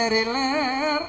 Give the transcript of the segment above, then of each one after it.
ler-ler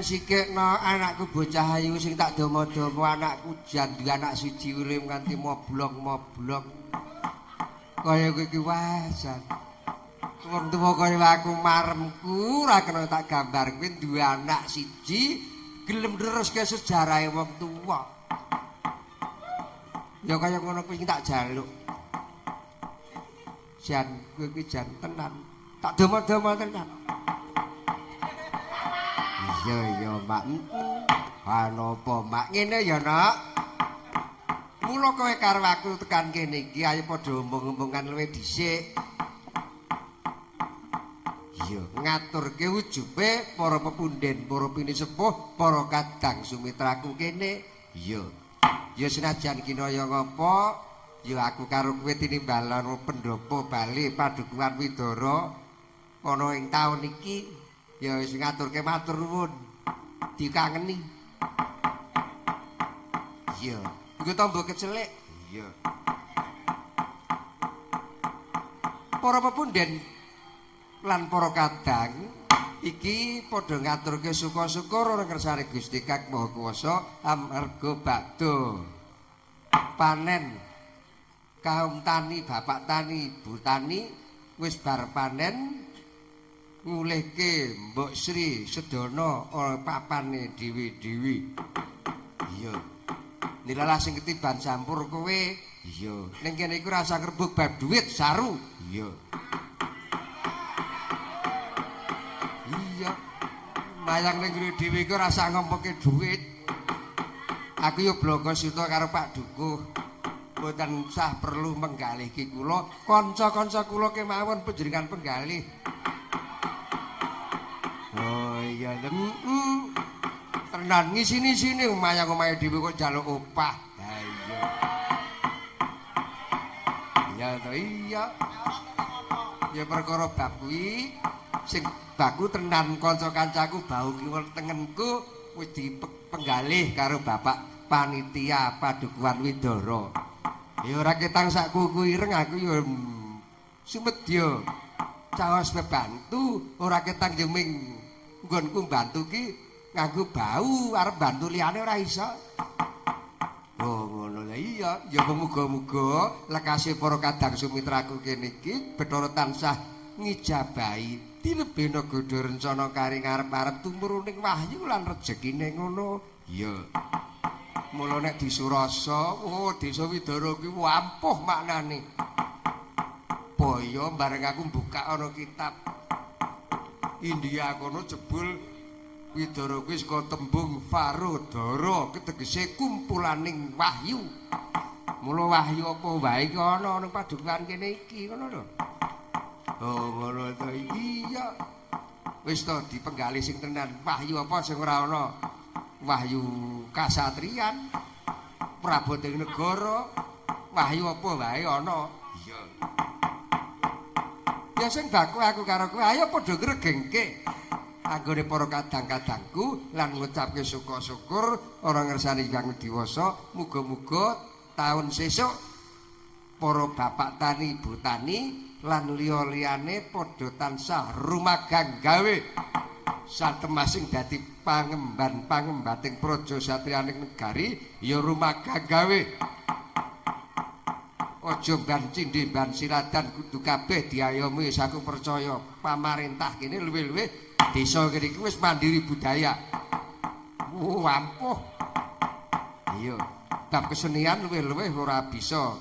sikikno anakku bocah ayu sing tak domo-domo anakku jan duwe anak siji urip nganti moblok-moblok kaya kowe iki wajan wong tuwa kaya aku maremku ora kena tak gambar kowe duwe anak siji gelem neruske sejarahe wong tuwa ya kaya ngono kuwi tak jaluk jan kowe iki jan tenan tak domo-domo tenan ya Mak. Napa Mak ngene ya Nak. Mula kowe karo aku tekan kene iki ayo padha ombong-ombongan luwih dhisik. Ya ngaturke ujube para pepunden, para pinisepuh, para kadang sumitraku kene. Ya. Ya senajan kinaya ngapa, ya aku karo kowe tinimbalan pendopo Bali Padukuhan Widara ana ing taun iki. Ya wis ngaturke matur nuwun. Dikangeni. Iya. Iku tombo kecelik. Iya. Para pepunden lan para kadang iki padha ngaturke syukur-syukur ora kersane Gusti Kang Maha Kuwasa amarga badha panen kaum tani, bapak tani, ibu tani wis bar panen ngulihke Mbok Sri Sedana papane dewi-dewi. Iya. Nilalah sing ketiban campur kowe. Iya. Ning kene iku rasa ngrebug bab duit saru. Iya. Iya. Mayang ning ngene dhewe iku rasa ngompoke duit. Aku yo bloko sita karo Pak Dukuh. Mboten sah perlu menggalih ki kula, kanca-kanca kula kemawon panjenengan penggalih. Oh iya tenan ngisini-sini mayang omahe dhewe kok njaluk opah. Ha iya. Iya to iya. Ya perkara bab kuwi sing baku tenan kanca-kancaku bau kiwa tengenku wis dipenggalih karo Bapak Panitia Padukuhan Widara. Ya ora ketang sak kuku ireng aku ya sumedya caos bebantu ora ketang jeming nggonku mbantu ki nganggo bau arep bantu liyane ora iso. Oh ngono lha iya, ya muga-muga lekase para kadang sumitraku kene iki Bathara tansah ngijabahi dilebena godho rencana kari ngarep-arep tumurune wahyu lan rejekine ngono. Ya. Mula nek disurasa, oh Desa Widara kuwi ampuh maknane. Boyo bareng aku buka ana kitab India kono jebul Widara kuwi saka tembung Farodara tegese kumpulaning wahyu. Mula wahyu apa wae iki ana ning padukuhan kene iki ngono lho. Oh ngono to iya. Wis to dipenggali sing tenan wahyu apa sing ora ana. Wahyu kasatriyan, praboting negara, wahyu apa wae ana. Iya. Ya sing baku aku karo kowe, ayo padha ngregengke. Anggone para kadang-kadangku lan ngucapke syukur-syukur ora ngersani Hyang Diwasa, muga-muga taun sesuk para bapak tani, ibu tani lan liya-liyane padha tansah rumagang gawe satemasing dadi pangemban-pangembating praja satriyaning negari ya rumagang gawe. Aja ban cindhe ban siradan kudu kabeh diayomi aku percaya pamarentah kene luwih-luwih desa kene iki wis mandiri budaya. Ampuh. Iya, bab kesenian luwih-luwih ora bisa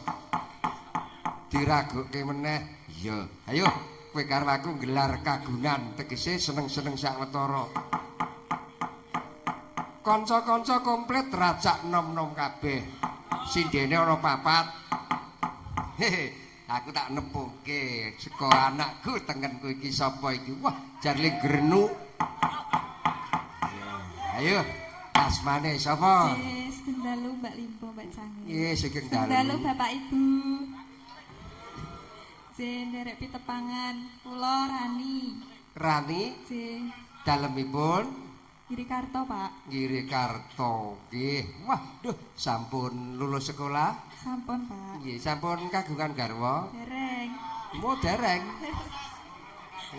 diraguke meneh. Iya, ayo kowe karo aku gelar kagunan tegese seneng-seneng sawetara. Kanca-kanca komplit racak nom-nom kabeh. Sindene ana 4. Aku tak nepuke saka anakku tengenku iki sapa iki. Wah, jarle grenu. Ayo, asmane sapa? Sugeng dalu Mbak Limpo, Mbak Cange. Nggih, sugeng Sugeng dalu. dalu Bapak Ibu. Nderek pitepangan kula Rani. Rani dalemipun Girikarto, Pak. Girikarto. Nggih. Waduh, sampun lulus sekolah? Sampun, Pak. Nggih, sampun kagungan garwa? Dereng. Oh, dereng.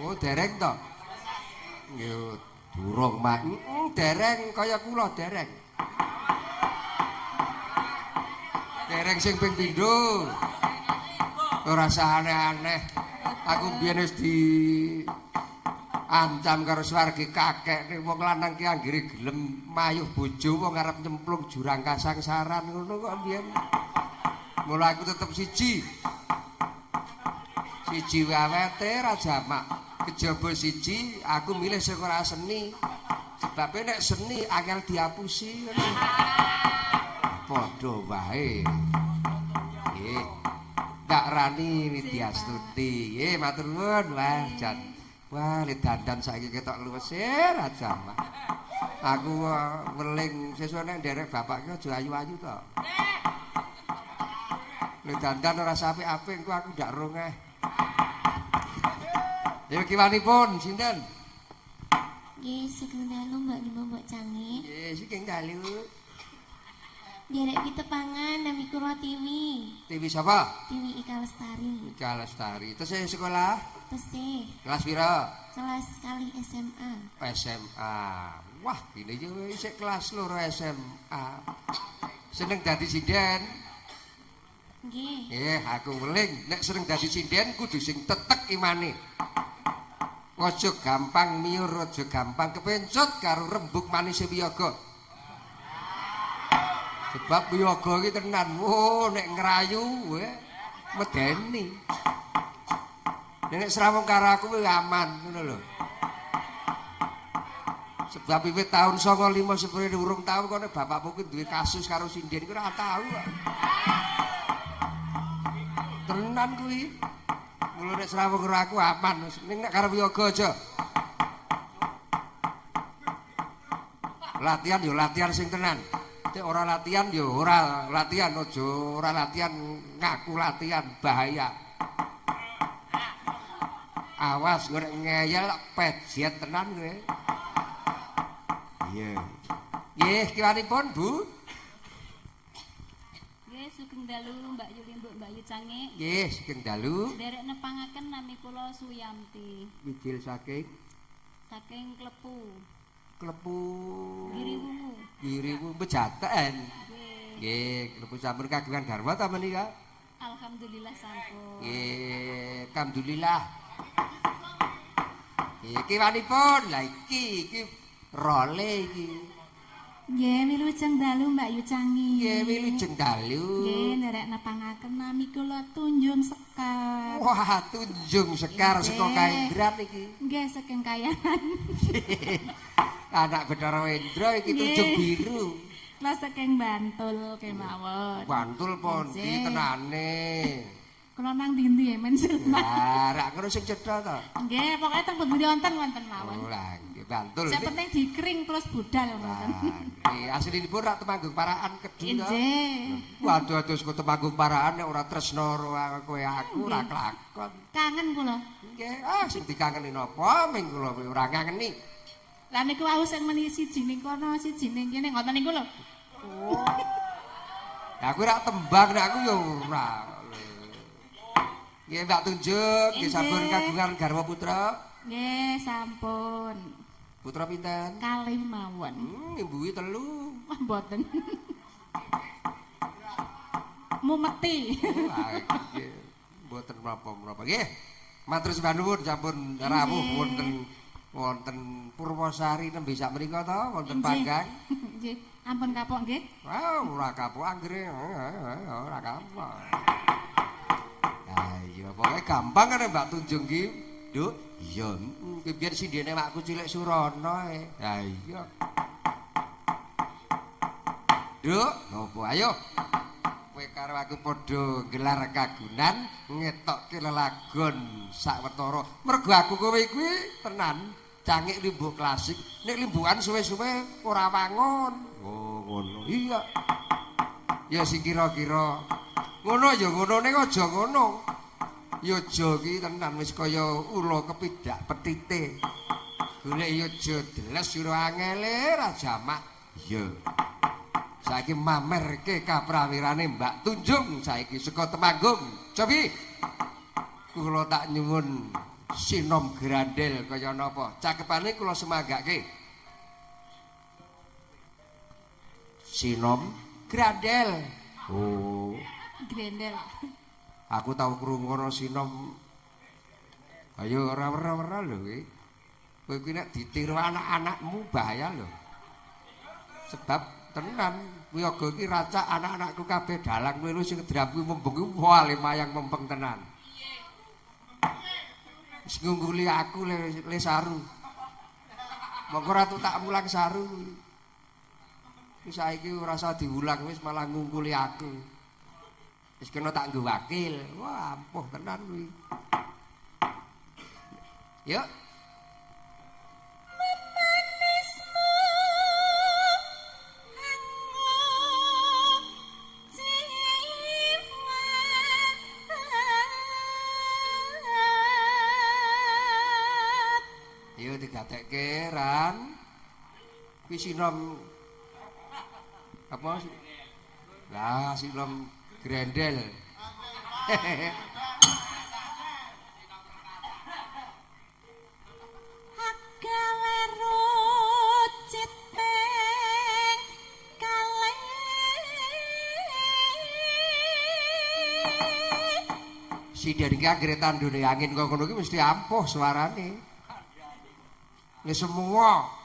Oh, dereng to. Nggih, durung mak. Dereng kaya kula dereng. Dereng sing ping pindho. Ora usah aneh-aneh. Aku biyen wis di ancam karo swarge kakek nek wong lanang ki anggere gelem mayuh bojo wong arep nyemplung jurang kasangsaran ngono kok biyen. Mula aku tetep siji. Siji wewete ra jamak. Kejaba siji aku milih sing ora seni. Sebabe nek seni angel diapusi ngono. Padha wae. Nggih. Kak Rani Widyastuti. Nggih, matur nuwun Wah, jan. Wah, lek dandan saiki ketok luwesir aja mah. Aku weling sesuk nek nderek bapak ki aja ayu-ayu to. Lek dandan ora apik-apik aku ndak rongeh. Ya kiwanipun sinten? Nggih, sugeng dalu Mbak Limpo, Mbak Cange. Nggih, sugeng dalu. Nderek pitepangan nami kula Tiwi. Tiwi sapa? Tiwi Ika Lestari. Ika Lestari. Terus sekolah? Tesih. Kelas pira? Kelas kali SMA. SMA. Wah, ini yo isih kelas 2 SMA. Seneng dadi sinden? Nggih. Aku weling nek seneng dadi sinden kudu sing tetek imane. Aja gampang miur, aja gampang kepencut karo rembug manis wiyaga. Sebab wiyaga iki tenan. Oh, nek ngrayu medeni. Nek srawung karo aku wis aman ngono lho. Sebab wiwit taun 95 sepure urung tau kok nek bapakmu ki duwe kasus karo sinden iku ora tau kok. Tenan kuwi. Mula nek srawung karo aku aman wis ning nek karo wiyaga aja. Latihan yo latihan sing tenan. Nek ora latihan yo ora latihan, aja ora latihan ngaku latihan bahaya. Awas gue ngeyel pejet tenan gue. Iya. Nggih, kiwanipun, Bu? Nggih, sugeng dalu Mbak Yuli, Mbak Yu Cange. Nggih, sugeng dalu. Nderek nepangaken nami kula Suyamti. Mijil saking Klepu. Klepu Giriwungu. Giriwungu Pejaten. Nggih. Nggih, Klepu sampun kagungan garwa ta menika? Alhamdulillah sampun. Nggih, alhamdulillah. Iki wanipun, lah iki role iki. Nggih, wilujeng dalu Mbak Yu Cange. Nggih, wilujeng dalu. Nggih, nderek nepangaken nami kula Tunjung Sekar. Wah, Tunjung Sekar saka Kaendran iki. Nggih, saking Kayangan. Anak Bathara Wendra iki Tunjung Biru. Lah saking Bantul kemawon. Bantul pon Nggih. tenane. Kula nang ndi-ndi men Sultan. Lah, rak ngono sing cetha to. Nggih, pokoke teng pundi wonten mawon. Oh, lah, nggih bantul. Sing penting dikring terus budal ngoten. Nggih, aslinipun rak Temanggung Paraan Kedhi to. Nggih. Waduh, atus kok Temanggung Paraan nek ora tresno karo kowe aku ora kelakon. Kangen kula. Nggih, sing dikangeni napa ming kula ora ngangeni. Lah niku wau sing meni siji ning kono, siji ning kene ngoten niku lho. Lah aku rak tembang nek aku ya ora. Nggih, Mbak Tunjuk, nggih sampun kagungan garwa putra. Nggih, sampun. Putra pinten? Kalih mawon. Ibuwi 3. Wah, mboten. Mumeti. Nggih, mboten menapa-menapa. Nggih. Matur sembah nuwun sampun rawuh wonten Purwosari nembe sak menika to, wonten panggang. Nggih, ampun kapok nggih. Wah, ora kapok anggere. Ora kapok. Iya, pokoknya gampang kan Mbak Tunjung ki, Duk. Iya, biar sindene makku cilik Surono ya iya. Duk, nopo ayo. Kowe karo aku padha gelar kagunan ngetokke lelagon sawetara. Mergo aku kowe kuwi tenan cangik limbuh klasik. Nek limbuhan suwe-suwe ora wangun. Oh, ngono. Iya. Ya sing kira-kira ngono ya ngono ning aja ngono. Yojo ki tenan wis kaya ula kepidak petite. Golek yojo deles sira angele ra jamak. Iya. Saiki mamerke kaprawirane Mbak Tunjung saiki saka Temanggung. Cobi. Kula tak nyuwun sinom grandel kaya napa. Cakepane kula semagake. Sinom grandel. Oh. Grendel. Aku tahu krungu ana sinom. Ayo ora-ora lho kowe. Kowe kuwi nek ditiru anak-anakmu bahaya lho. Sebab tenan wiyaga iki racak anak-anakku kabeh dalang melu sing dram kuwi membeng kuwi wale mayang mempeng tenan. Wis ngungguli aku le saru. Monggo ratu tak mulang saru. Wis saiki ora usah diulang wis malah ngungkuli aku. Wis kena tak nggo wakil. Wah, ampuh tenan kuwi. Yuk. Yuk digatekke ran. Kuwi sinom apa sih? Lah sinom grendel. Agawe rucit ping kalih. Sidhen iki anggere tandune angin kok ngono iki mesti ampuh suarane. Ya semua.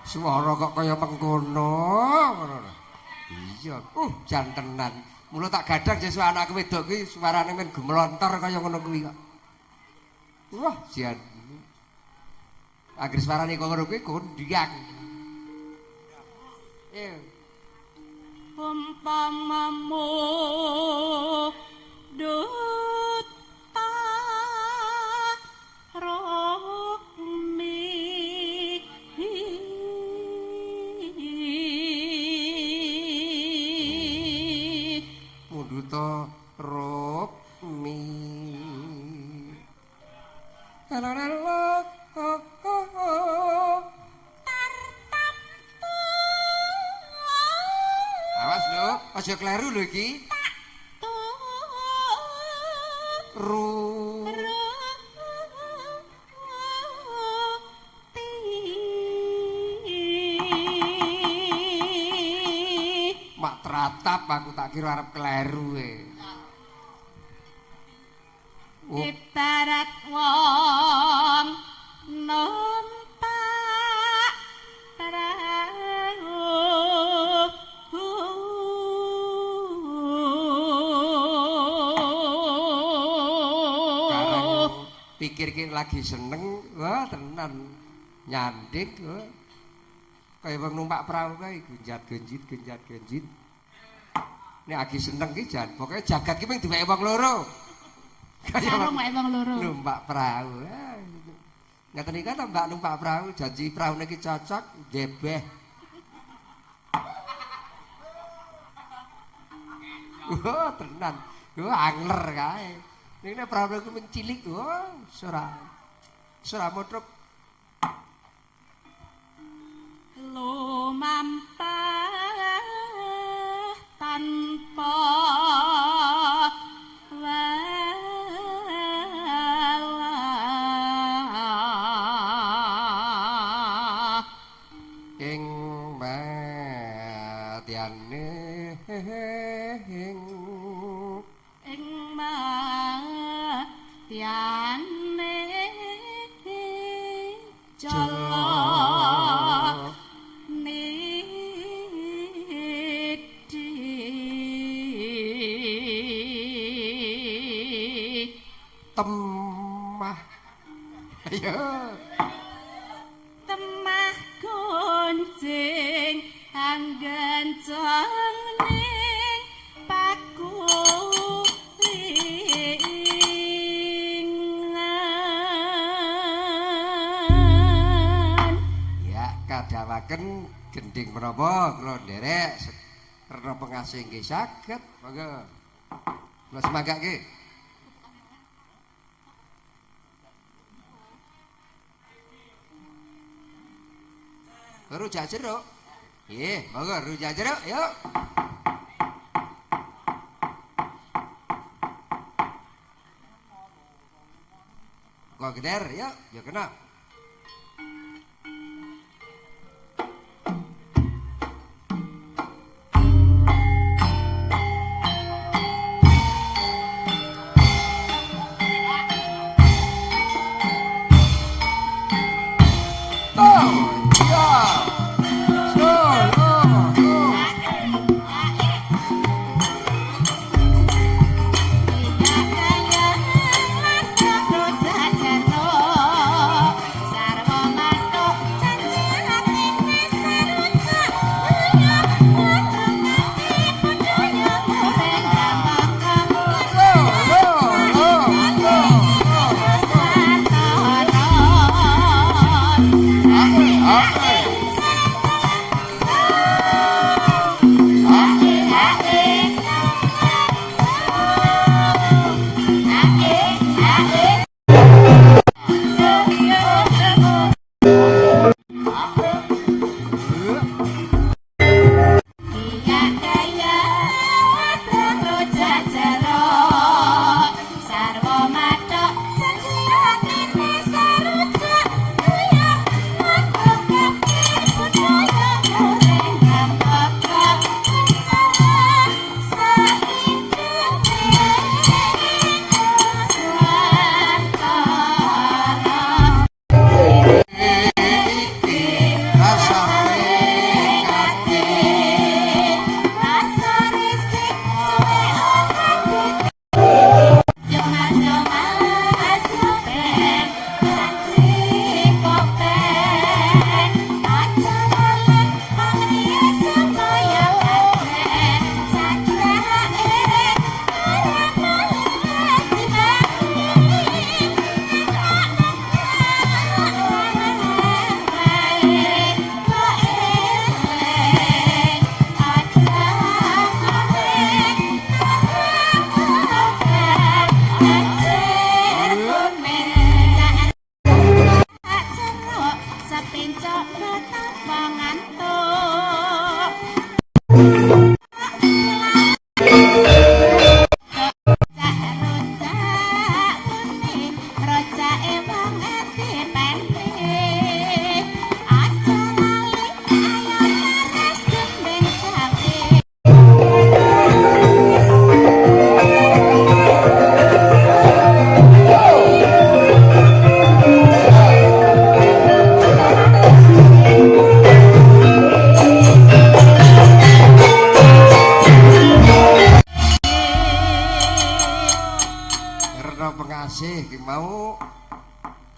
Suara kok kaya mengkono ngono. Iya, jan tenan. Mula tak gadang jes anakku wedok kuwi suarane men gemelontor kaya ngono kuwi kok. Wah, jan. Anggere suarane kok ngono kuwi kondiang. Umpamamu duta rohmi Muduta rohmi Awas lho, aja kleru lho iki. Mak tratap aku tak kira arep kleru Ibarat wong nom mikir ki lagi seneng, wah tenan nyandik, wah. Kayak wong numpak perahu kae genjat-genjit. Nek lagi seneng ki jan, pokoke jagat ki mung diweke wong loro. Sarung wae wong loro. Numpak perahu. Ngaten iki ta mbak numpak perahu, janji perahu niki cocok, jebeh. Wah, tenan. Wah, angler kae. Niki nek perahu niku mung cilik, wah, ora motruk. Lumampah tanpa walah ing matyane ing matyane jala temah ayo temah gonjing anggancang ning pakulingan ya kadawaken gending menapa kula nderek rena pengasih nggih saged monggo kula semangake rujak jeruk. Nggih, monggo rujak jeruk, yuk. Kok geder, yuk, yuk kena.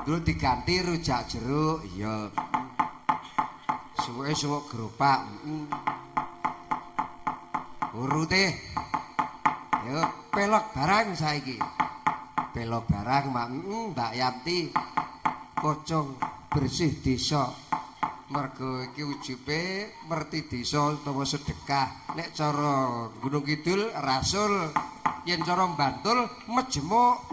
Dulu diganti rujak jeruk, iya. Suwe-suwe geropak. Urute. Yo pelok barang saiki. Pelok barang Mbak Yanti. Pocong bersih desa. Mergo iki ujube merti desa utawa sedekah. Nek cara Gunung Kidul rasul, yen cara Bantul mejemuk.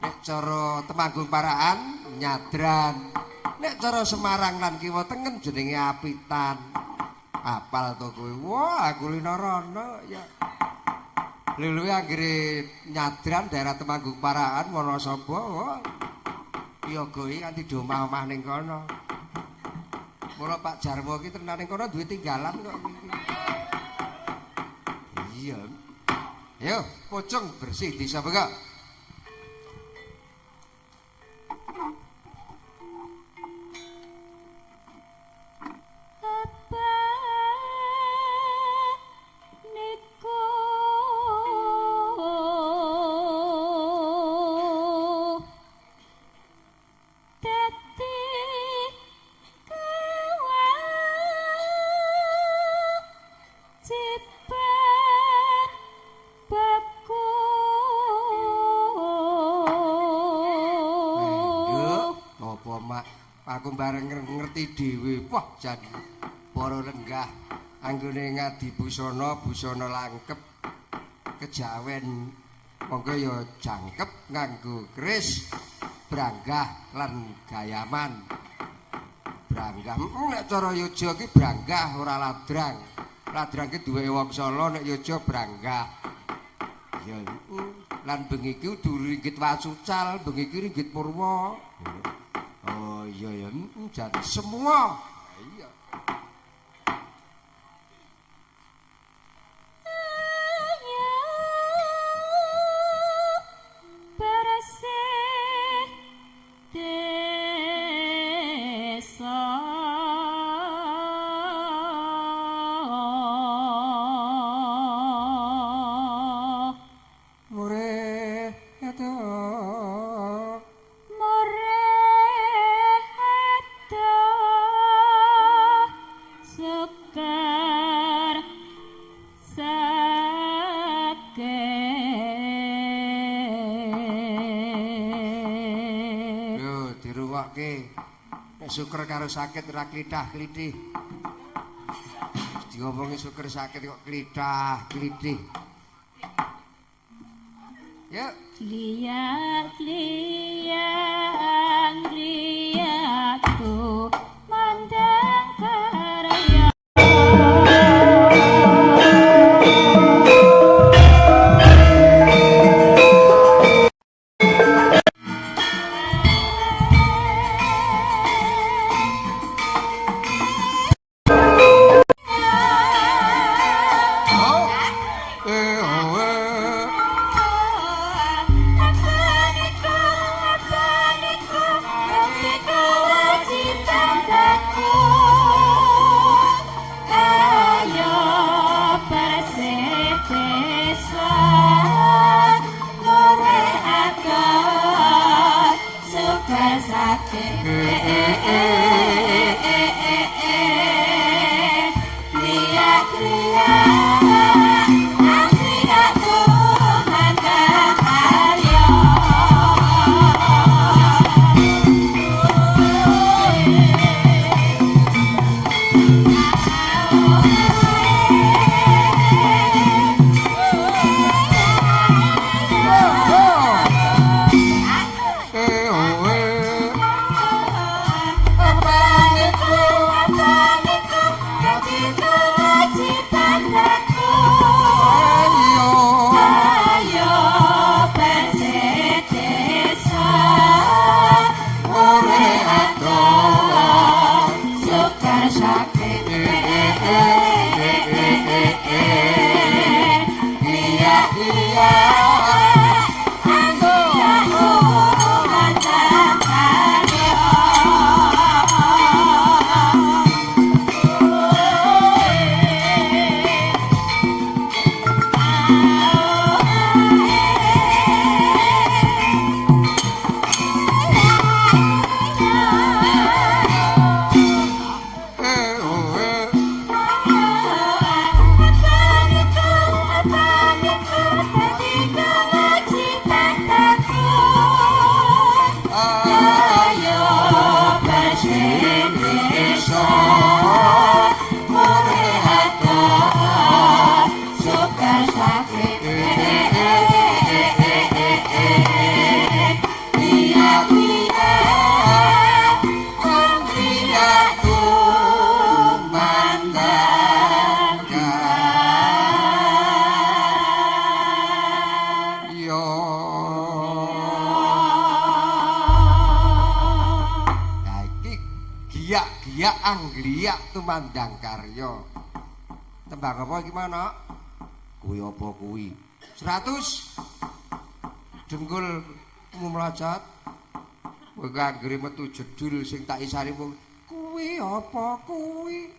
Nek cara Temanggung Paraan nyadran. Nek cara Semarang lan Kiwa Tengen jenenge apitan. Apal to kowe? Wah, aku linorono ya. Lha anggere nyadran daerah Temanggung Paraan Wonosobo. Wah. Yoga iki nganti do omah-omah ning kono. Mula Pak Jarwo iki tenan ning kono duwe tinggalan kok iki. Iya. Ayo, pocong bersih desa Bengok. Aku bareng ngerti dhewe. Wah, jan para lenggah anggone ngadi busana, busana langkep. Kejawen monggo ya jangkep nganggo keris, branggah lan gayaman. Branggah nek cara Yoja ki branggah ora ladrang. Ladrang ki duwe wong Solo, nek Yoja branggah. Ya lan bengi ki kudu ringgit Wasucal, bengi ki ringgit Purwa. Oh iya ya, jadi semua. Iya. Syukur karo sakit ora klithah-klithih. Diomongi syukur sakit kok klithah-klithih. Yuk. Liat tuh mandang karya. mandang karya. Tembang apa iki mana? Kuwi apa kuwi? 100. Dengkul mumlajat. Kowe anggere metu jedul sing tak isari mung kuwi apa kuwi?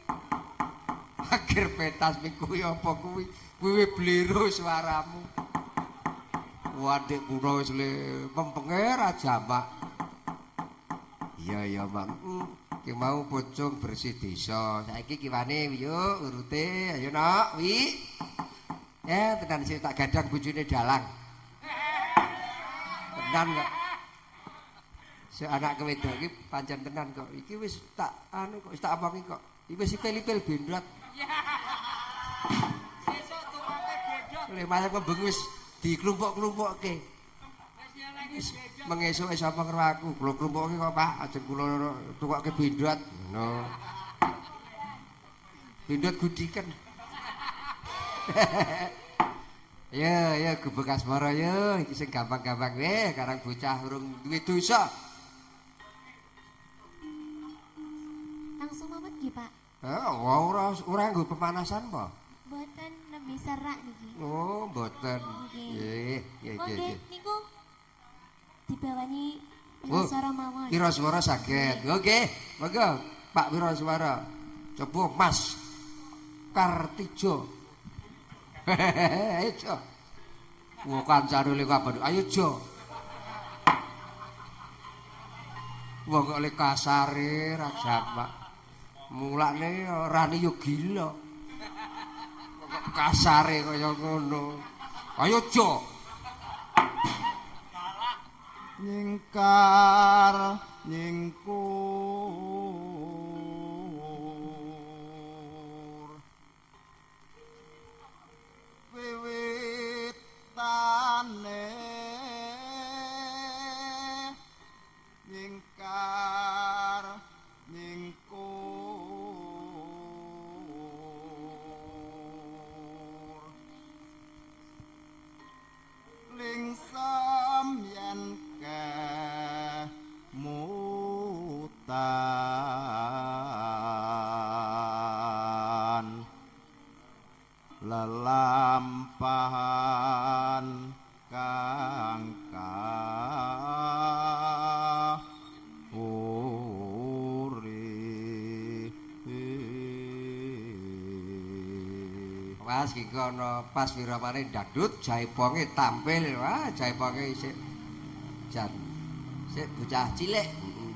Akhir petas ning kuwi apa kuwi? Kuwi blero suaramu. Wadek kula wis le mempenge ra jamak. Iya Mak. Ki mau pocong bersih desa. Saiki kiwane yuk urute ayo nak wi. Ya tenan sing tak gadang bojone dalang. Tenan kok. Si anak wedok iki pancen tenan kok. Iki wis tak anu kok wis tak omongi kok. Iki wis pil-pil bendrat. Sesuk tukake bedot. Le malah pembengus diklumpuk-klumpukke. Wis mengesuk sapa karo aku. Kula klumpukke kok Pak, ajeng kula tukokke bendrat. No. Bendrat gudiken. Ya gubuk asmara ya, iki sing gampang-gampang wae karang bocah urung duwe dosa. Langsung mamet nggih, Pak. Ora nggo pemanasan apa? Mboten nembe serak niki. Oh, mboten. Nggih. Nggih. Nggih, niku dibawani Oh, Wiraswara mawon. Wiraswara saged. Nggih, monggo Pak Wiraswara. Coba Mas Kartijo. Ayo. Wong kancane le kabeh. Ayo Jo. Wong kok le kasare ra jamak. Mulane rane yo gila. Kok kasare kaya ngono. Ayo Jo. Nyingkar nyingkur wiwitane nyingkar nyingkur lingsam yen mutan lelampahan kangka uri Mas iki ana pas wiramane dangdut jaiponge tampil. Wah, jaiponge isih jan. Sik bocah cilik.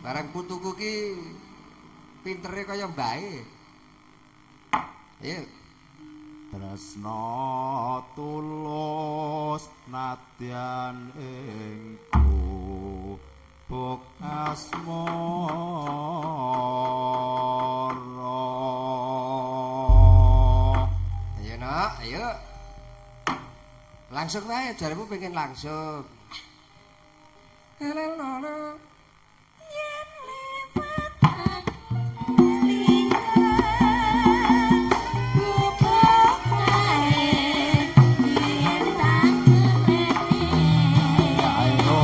Barang putuku ki pintere kaya mbae. Ayo. tresna tulus nadyan ingku buk asmara. Ayo nak, ayo. Langsung wae jaremu pengen langsung. Lelelolo. Yen lipat kelingan bubuk kae yen tak kelene Ayo,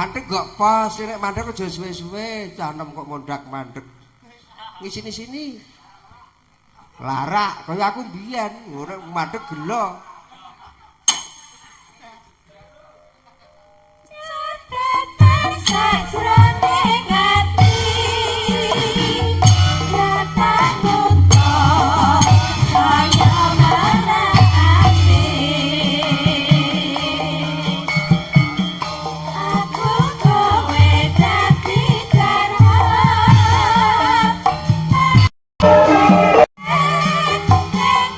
Mandek kok pas, nek mandek aja suwe-suwe, canem kok mondhak mandek. Ngisini-sini. Larak kaya aku mbiyen, ora mandek gelo. Sajroning ati datang untuk saya menanti aku kowe dadi darah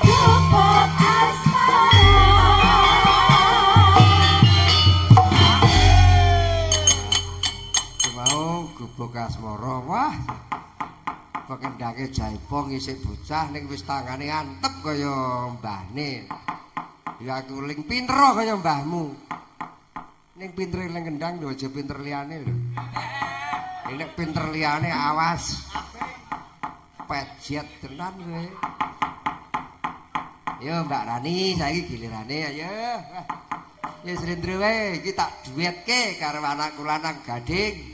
cukup asmara Mau gubuk asmara wah. Pekendake jaipong isih bocah ning wis tangane antep kaya mbahne. Ya aku ling pinter kaya mbahmu. Ning pintere ling kendang lho aja pinter liyane lho. Nek pinter liyane awas. Pejet tenan kowe. Yo Mbak Rani saiki gilirane ayo. Ya Srendra wae iki tak duetke karo anakku lanang Gading.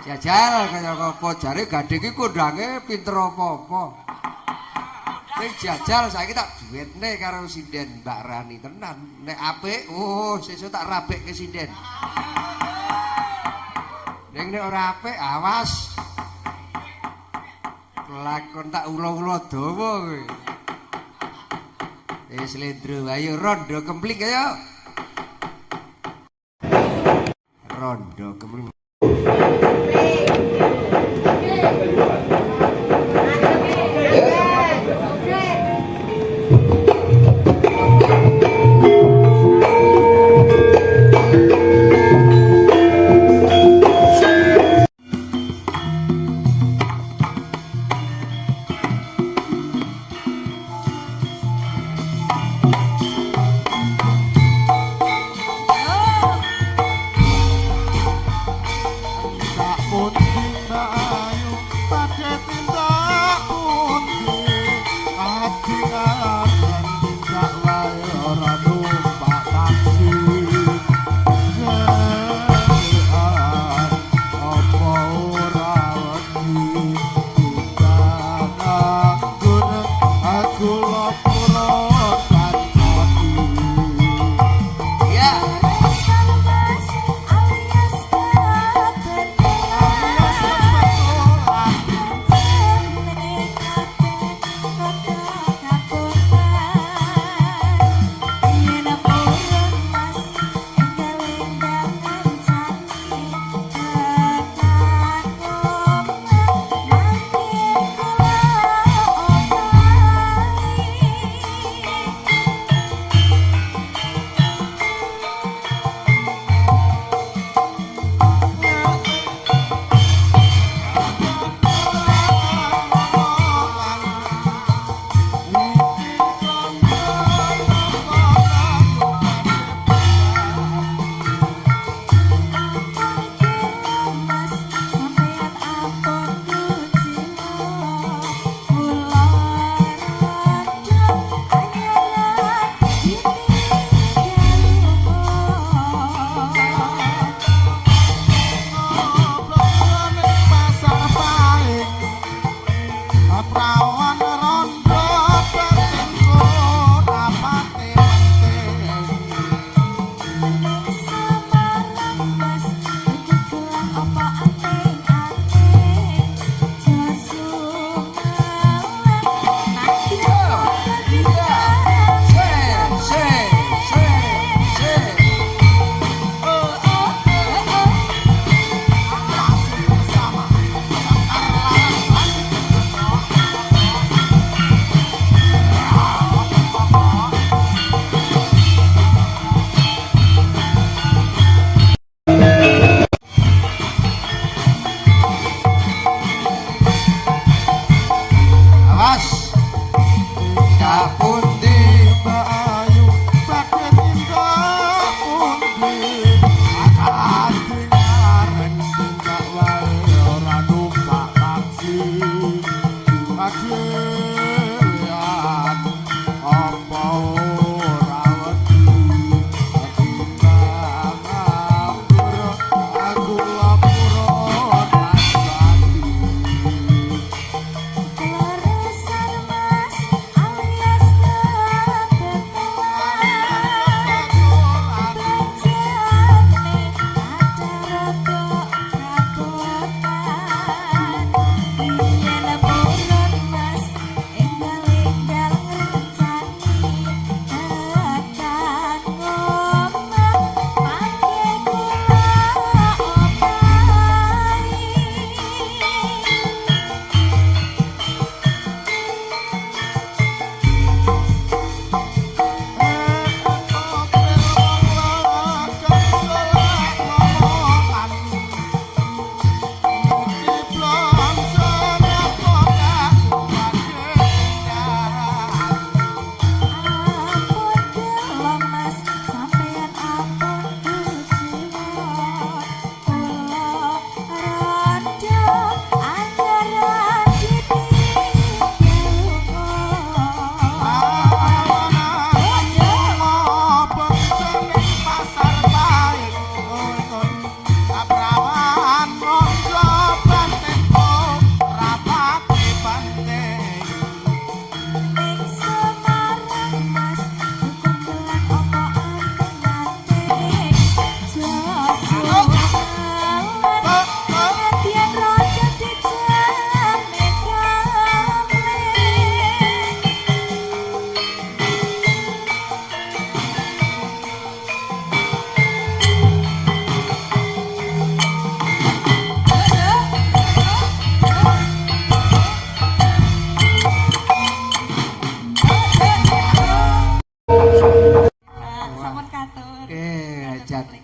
Jajal kaya apa jare Gading iki kondange pinter apa-apa. Ning jajal saiki tak duetne karo sinden Mbak Rani tenan. Nek apik, oh sesuk tak rabekke sinden. Ning nek ora apik, awas. Kelakon tak ula-ula dawa kowe. Slendro ayo rondo kempling ayo. Rondo kempling. tak pun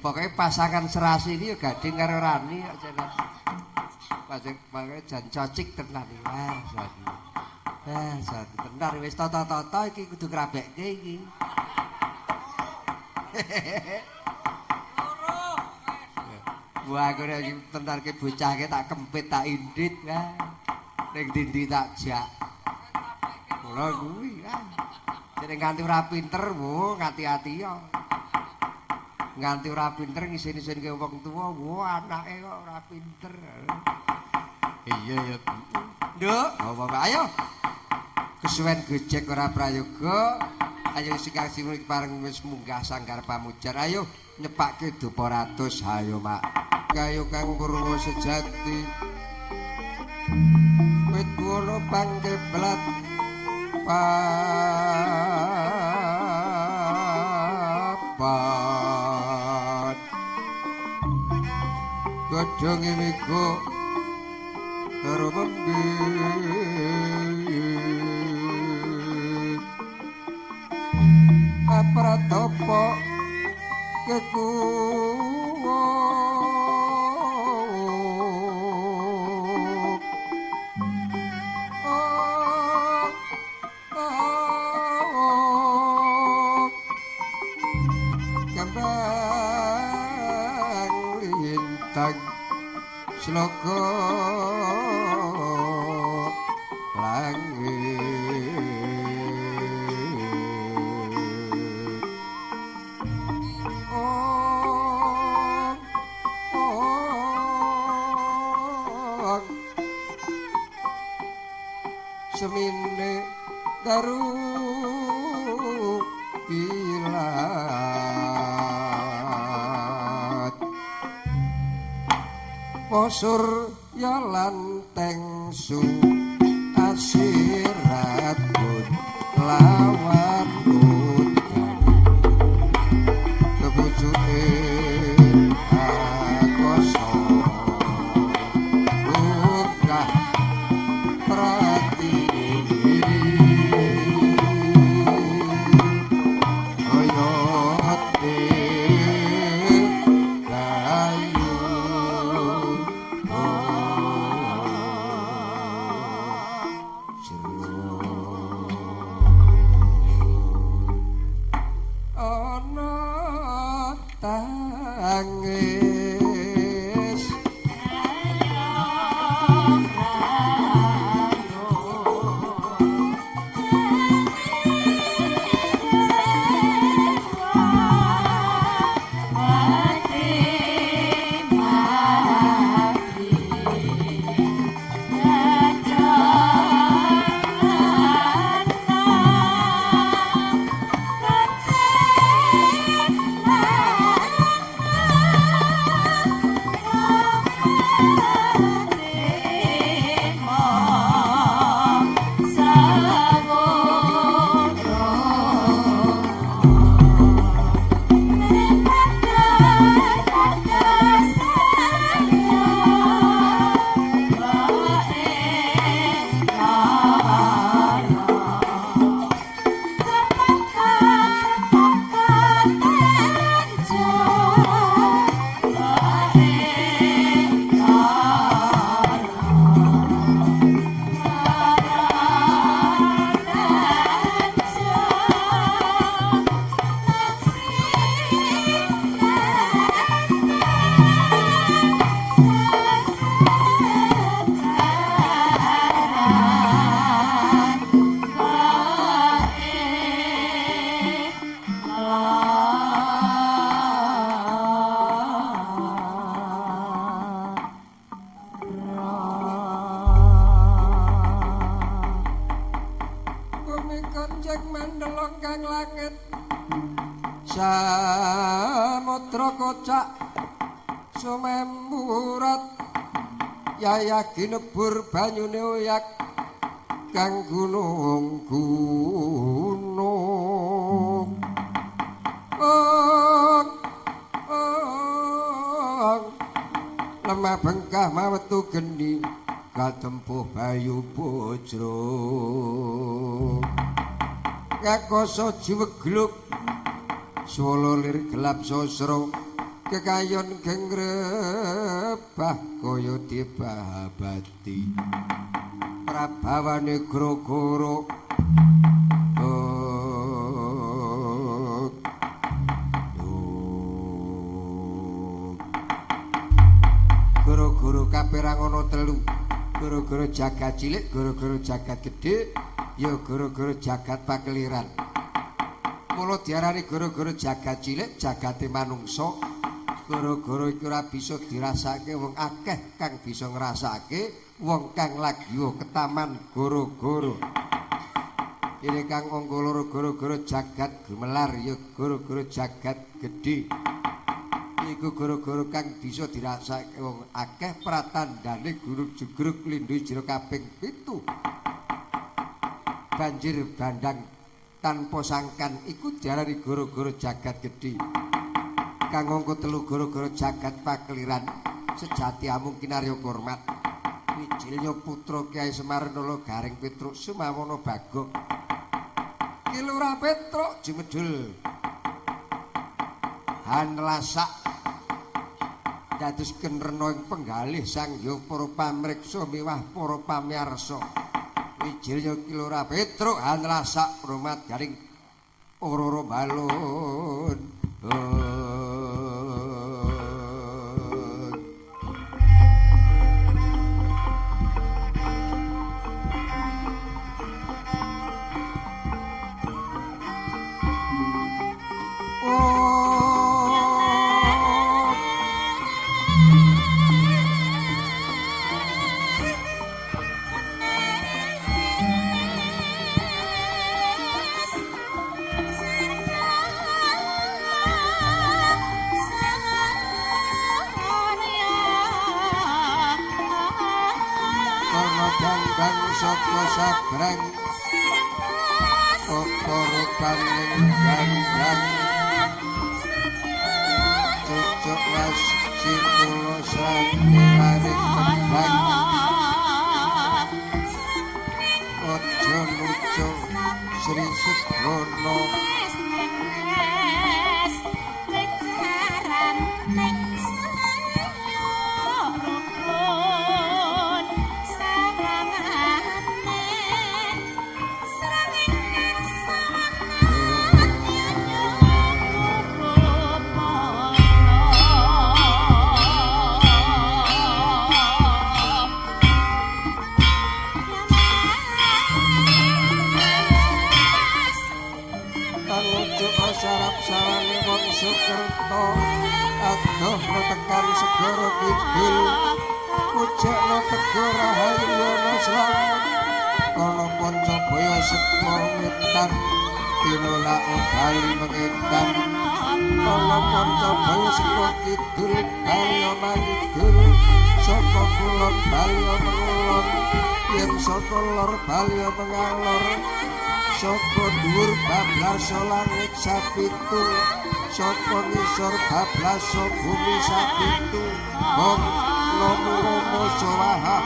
Pokoknya pasangan serasi ini gading karo Rani kok jane. Pokoknya jan cocik tenan iki. Sadi. Sadi tenar wis tata-tata iki kudu krabekke iki. Wah, aku nek tentarke bocahke tak kempit tak indit kan. Ning ndi tak jak. Mula kuwi kan. Jane nganti ora pinter, wo, ngati-ati yo. Nganti ora pinter ngisin-isinke wong tuwa, wo anake kok ora pinter. Iya ya. Nduk, apa ayo. Kesuwen gojek ora prayoga. Ayo sikang simul pareng wis munggah sanggar pamujar. Ayo nyepakke dupa ratus. Ayo, Mak. Kayu kang purwa sejati. Wit wono pangkeblat papat. Godhong migo karo membit. Apratopo kekuwo kembang lintang sloka semine daru kilat posur ya lanteng su asiratun lawan udan kebujuke akoso buka prati oyote kayu ana tangis konjeng mandelong kang langit samudra kocak sumemburat yaya ginebur banyune oyak kang gunung-gunung lemah bengkah mawetu geni katempuh bayu bojro ngakoso jiwegluk swala lir gelap sosro kekayon gengrebah kaya dibahabati prabawane grogoro guru-guru kapirang ana telu guru-guru jagat cilik guru-guru jagat gedhe ya guru-guru jagat pakeliran mula diarani guru-guru jagat cilik jagate manungsa guru-guru iku ora bisa dirasake wong akeh kang bisa ngrasake wong kang lagi ketaman guru-guru ini kang angka loro guru-guru jagat gemelar ya guru-guru jagat gedhe iku guru-guru kang bisa dirasake wong akeh pratandane guru jugruk lindhu jero kaping 7 banjir bandang tanpa sangkan iku diarani guru-guru jagat gedhe kang angka 3 guru-guru jagat pakeliran sejati amung kinarya hormat wijilnya putra Kyai Semar Nala Garing Petruk Sumawana Bagong Ki Lurah Petruk Jumedul Hanlasak dados kenrena ing penggalih sang ya para pamriksa miwah para pamirsa wijilnya Ki Lurah Petruk Hanlasak hormat Garing Ororo Balun saka sabrang kokoro kaning gandang cocok las cikulo sate laris pedang ojo lucu Sri Sudono sarap-sarane wong Sukerto adoh tekan segara kidul pujakno tego rahayono slamet kana Pancabaya sepo ngetan tinolak bali mengetan kana Pancabaya sepo kidul bali mangidul saka kulon bali mengelon yen saka lor bali mengalor saka dhuwur bablas langit sapitu saka ngisor bablas bumi sapitu om namo swaha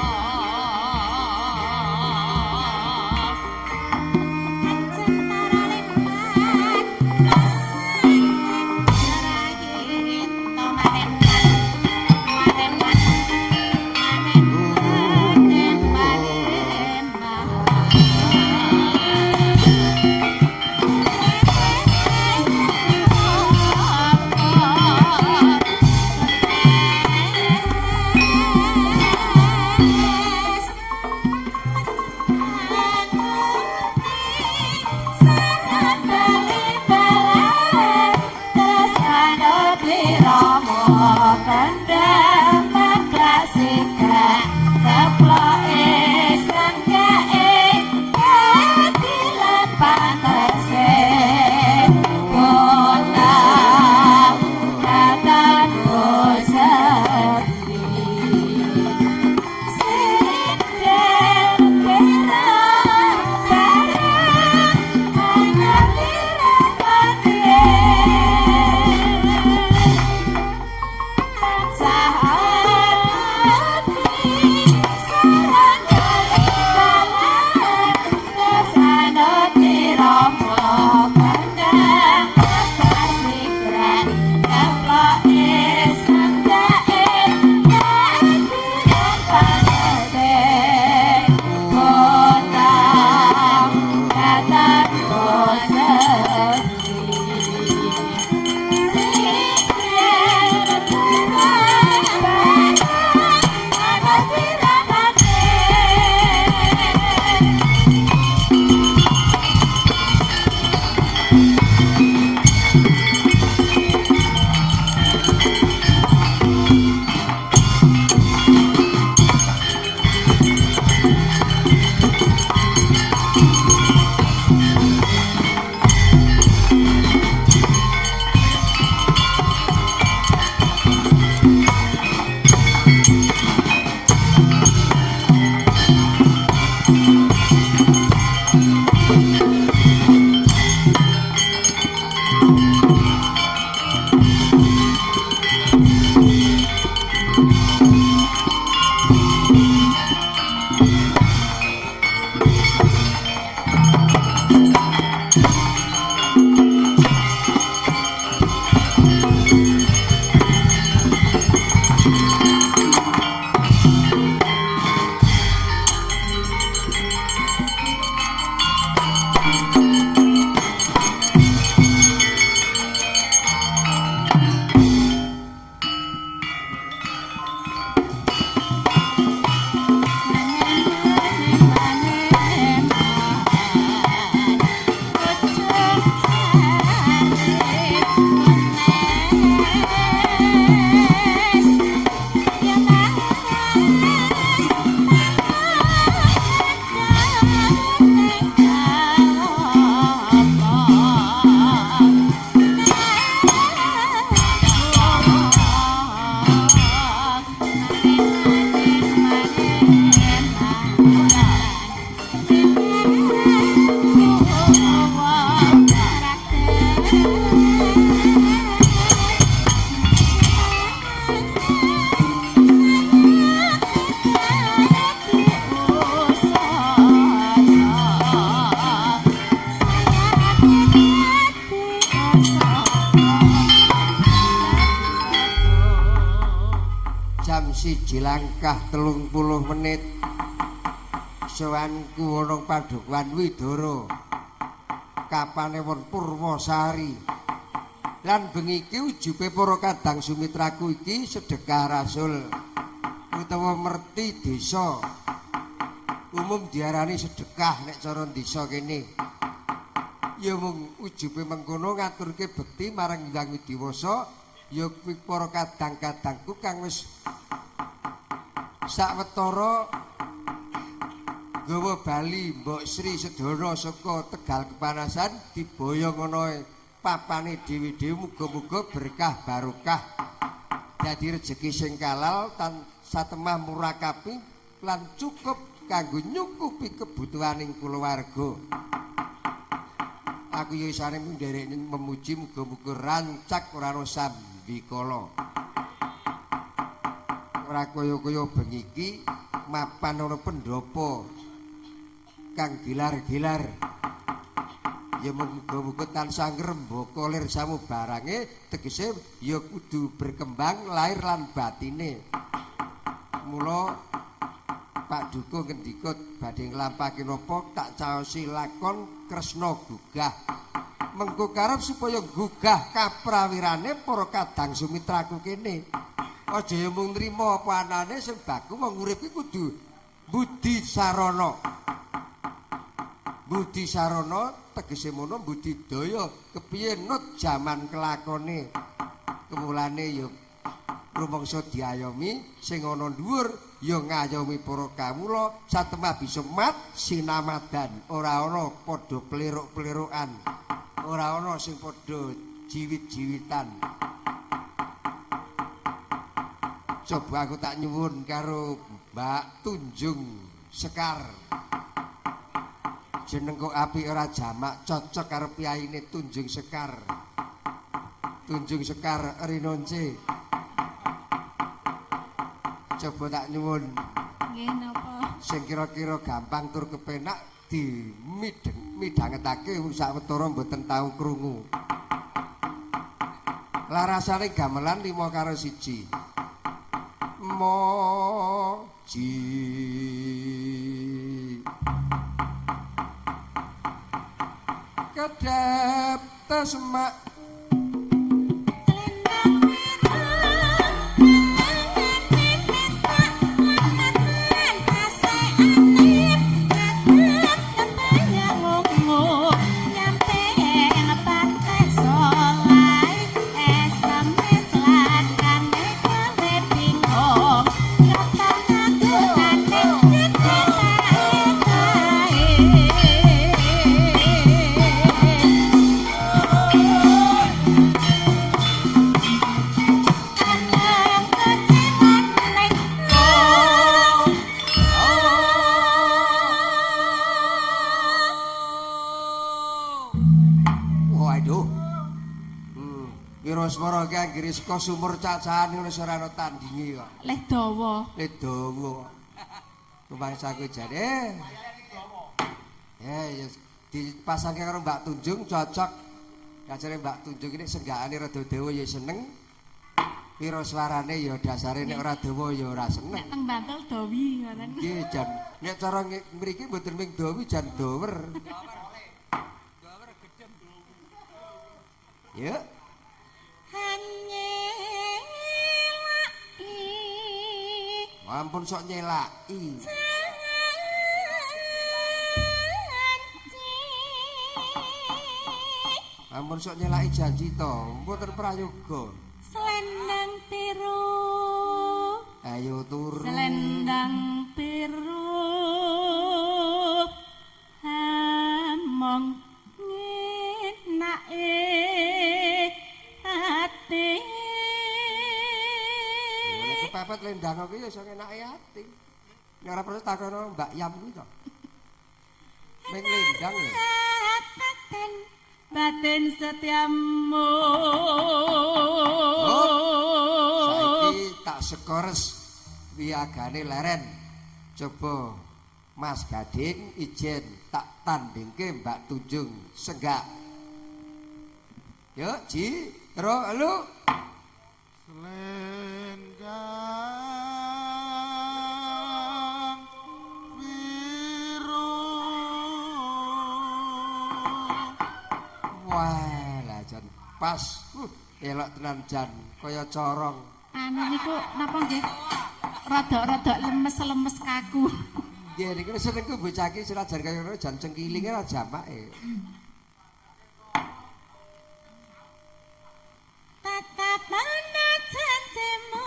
1:30 menit sowanku ana Padukuhan Widara Kapanewon Purwosari lan bengi iki ujube para kadang sumitraku iki sedekah rasul utawa merti desa umum diarani sedekah nek cara desa kene ya mung ujube mengkono ngaturke bekti marang Hyang Widiwasa ya kuwi para kadang-kadangku kang wis sawetara gawa bali Mbok Sri Sedana saka Tegal Kepanasan diboyong ana papane dhewe-dhewe muga-muga berkah barokah dadi rejeki sing kalal tan satemah murakapi lan cukup kanggo nyukupi kebutuhaning kulawarga. Aku ya isane nderek memuji muga-muga rancak ora ana sambikala. Ora kaya-kaya bengi iki mapan ana pendopo kang gilar-gilar. Ya muga-muga tansah ngrembaka lir samu barange tegese ya kudu berkembang lahir lan batine. Mula Pak Duko ngendika badhe nglampahke napa tak caosi lakon Kresna gugah. Mengko karep supaya gugah kaprawirane para kadang sumitraku kene. Aja ya mung nrimo apa anane sing baku wong urip iki kudu budi sarana. Budi sarana tegese mono budidaya kepiye nut jaman kelakone. Kemulane ya rumangsa diayomi sing ana dhuwur ya ngayomi para kawula satemah bisa mat sinamadan ora ana padha pliruk-plirukan ora ana sing padha jiwit-jiwitan. Coba aku tak nyuwun karo Mbak Tunjung Sekar. Jeneng kok apik ora jamak cocok karo piyaine Tunjung Sekar. Tunjung Sekar Rinonce. Coba tak nyuwun. Nggih napa? Sing kira-kira gampang tur kepenak midhangetake sawetara mboten tau krungu. Larasane gamelan 5:1. Moji kedep semak swara ki anggere saka sumur cacahane wis ora ana tandinge kok. Leh dawa. Le dawa. Rumangsaku jane. Ya dipasangke karo Mbak Tunjung cocok. Kajane Mbak Tunjung ini senggakane rada dawa ya seneng. Pira swarane ya dasare nek ora dawa ya ora seneng. Nek teng Bantul dawi ngoten. Nggih jan nek cara mriki mboten ming dawi jan dawer. Ya. Ampun sok nyelaki. Ampun sok nyelaki janji to, mboten prayoga. Selendang biru. Ayo turu. Selendang biru. Among ngenake ati. Pepet lendang kuwi ya iso enake ati. Nek ora perlu takono Mbak Yam kuwi to. Ning lendang lho. Batin setiamu. Saiki tak sekores wiagane leren. Coba Mas Gading ijen tak tandingke Mbak Tunjung senggak. Yuk, Ji, ro, lu. Selenggang Pas. Elok tenan jan kaya corong. Anu niku napa nggih? Rada-rada lemes-lemes kaku. Nggih niku senengku bocah iki sira jar kaya ngono jan cengkilinge ra jamake. Tatapane janjimu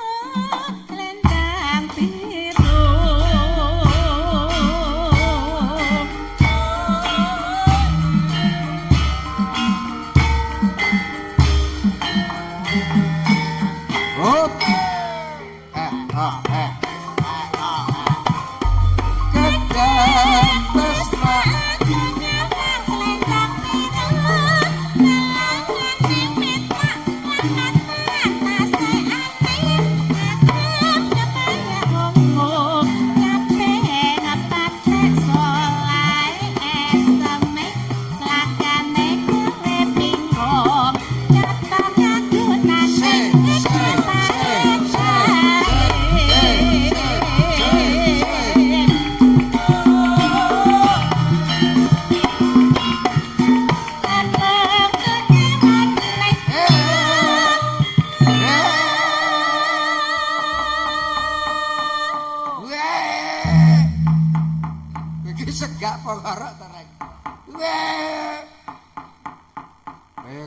lendang biru. Hop. Kedang mesra. Iki segak pengorok ta rek. Weh.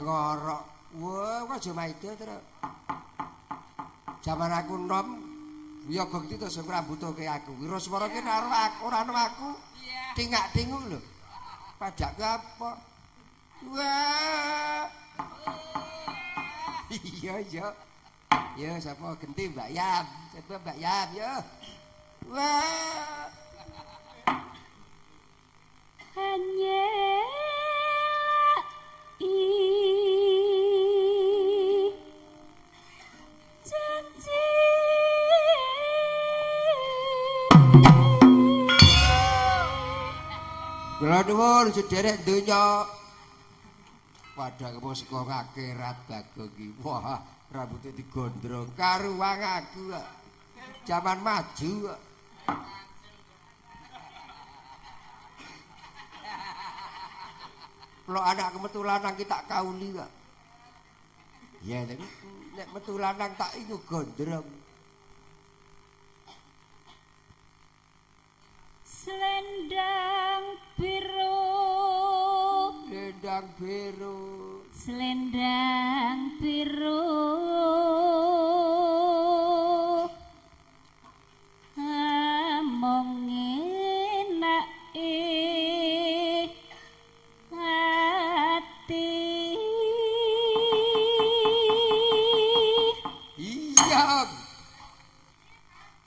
Ngorok. Wah, kok aja maida to. Jaman aku nom ya bukti to sing rambutoke aku. Wiraswara ki karo aku ora ono aku. Tingak-tingung lho. Pajakku apa? Wah. Iya, iya. Ya sapa genti Mbak Yam. Sapa Mbak Yam ya. Wah. Hanya janji kula nuwun sederek donya padha kepung saka akhirat Bagong iki. Wah, rambutnya digondrong karo wong aku kok. Zaman maju kok. Kalau anak metu lanang ki tak kauli kok. Ya nek metu lanang tak iku gondrong. selendang biru Selendang biru. selendang biru among enake ati Iya.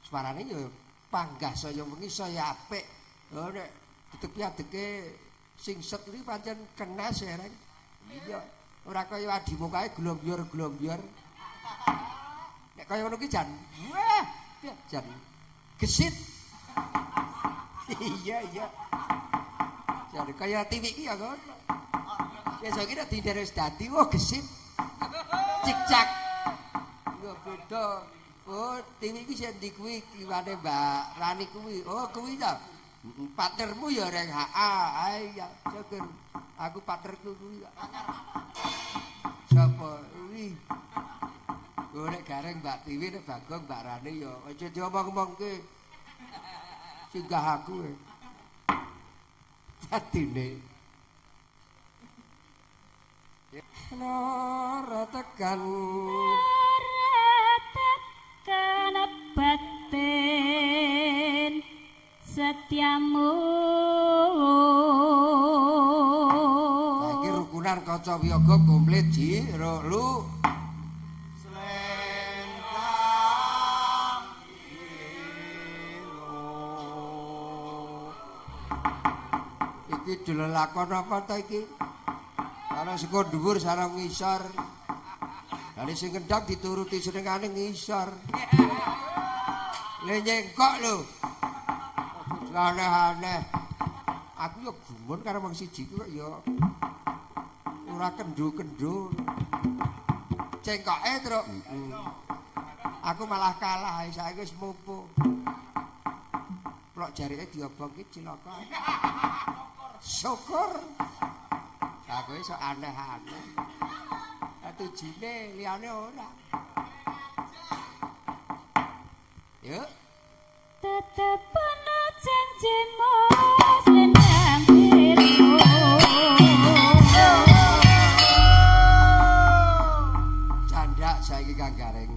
Suarane yo panggah saya wengi saya apik. Oh nek ditepi-adeke sing set iki pancen kenes ya, Reng. Iya. Ora kaya adimu kae glombyur-glombyur. Nek kaya ngono ki jan wah, jan gesit. Iya, iya. Jan kaya TV iki ya ngono. Biasa ki nek dindere wis dadi, wah gesit. Cik-cak. Yo beda. Oh, TV iki sing ndi kuwi kiwane Mbak Rani kuwi. Oh, kuwi ta. Partnermu ya Reng HA. Ae ya, syukur. Aku partnerku kuwi. Sapa kuwi? Oh, nek gareng Mbak Tiwi nek Bagong Mbak Rani ya aja diomong-omongke. Singgah aku. Dadine. Ora tekan kan batin setiamu saiki rukunan kaca wiyaga komplit ji lu Selendang biru. iki dilelakon apa ta iki ana saka dhuwur sareng ngisor dari sing kendang dituruti senengane ngisor le nyengkok lho aneh-aneh aku ya gumun karo wong siji kok ya ora kendo-kendo cengkoke truk aku malah kalah saiki wis mupu plok jarike diobong ki cilaka syukur aku iso aneh-aneh tujine liyane ora. Yuk. Tetepan janjimu selendang biru. Candak saiki Kang Gareng.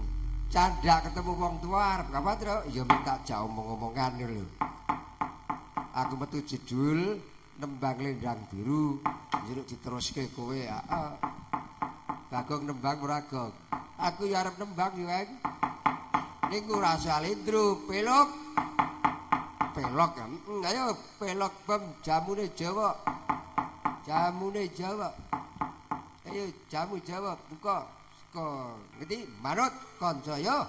Candak ketemu wong tua arep apa, Tru? Ya minta jak omong-omongan lho. Aku metu jedul nembang lendang biru. Jeruk diteruske kowe, heeh. Bagong nembang ora gong. Aku ya arep nembang yo, Eng. Ning ora salendro, pelok. Pelok kan. Ayo pelok bem jamune Jawa. Jamune Jawa. Ayo jamu Jawa buka. Saka ngendi? Manut kanca yo.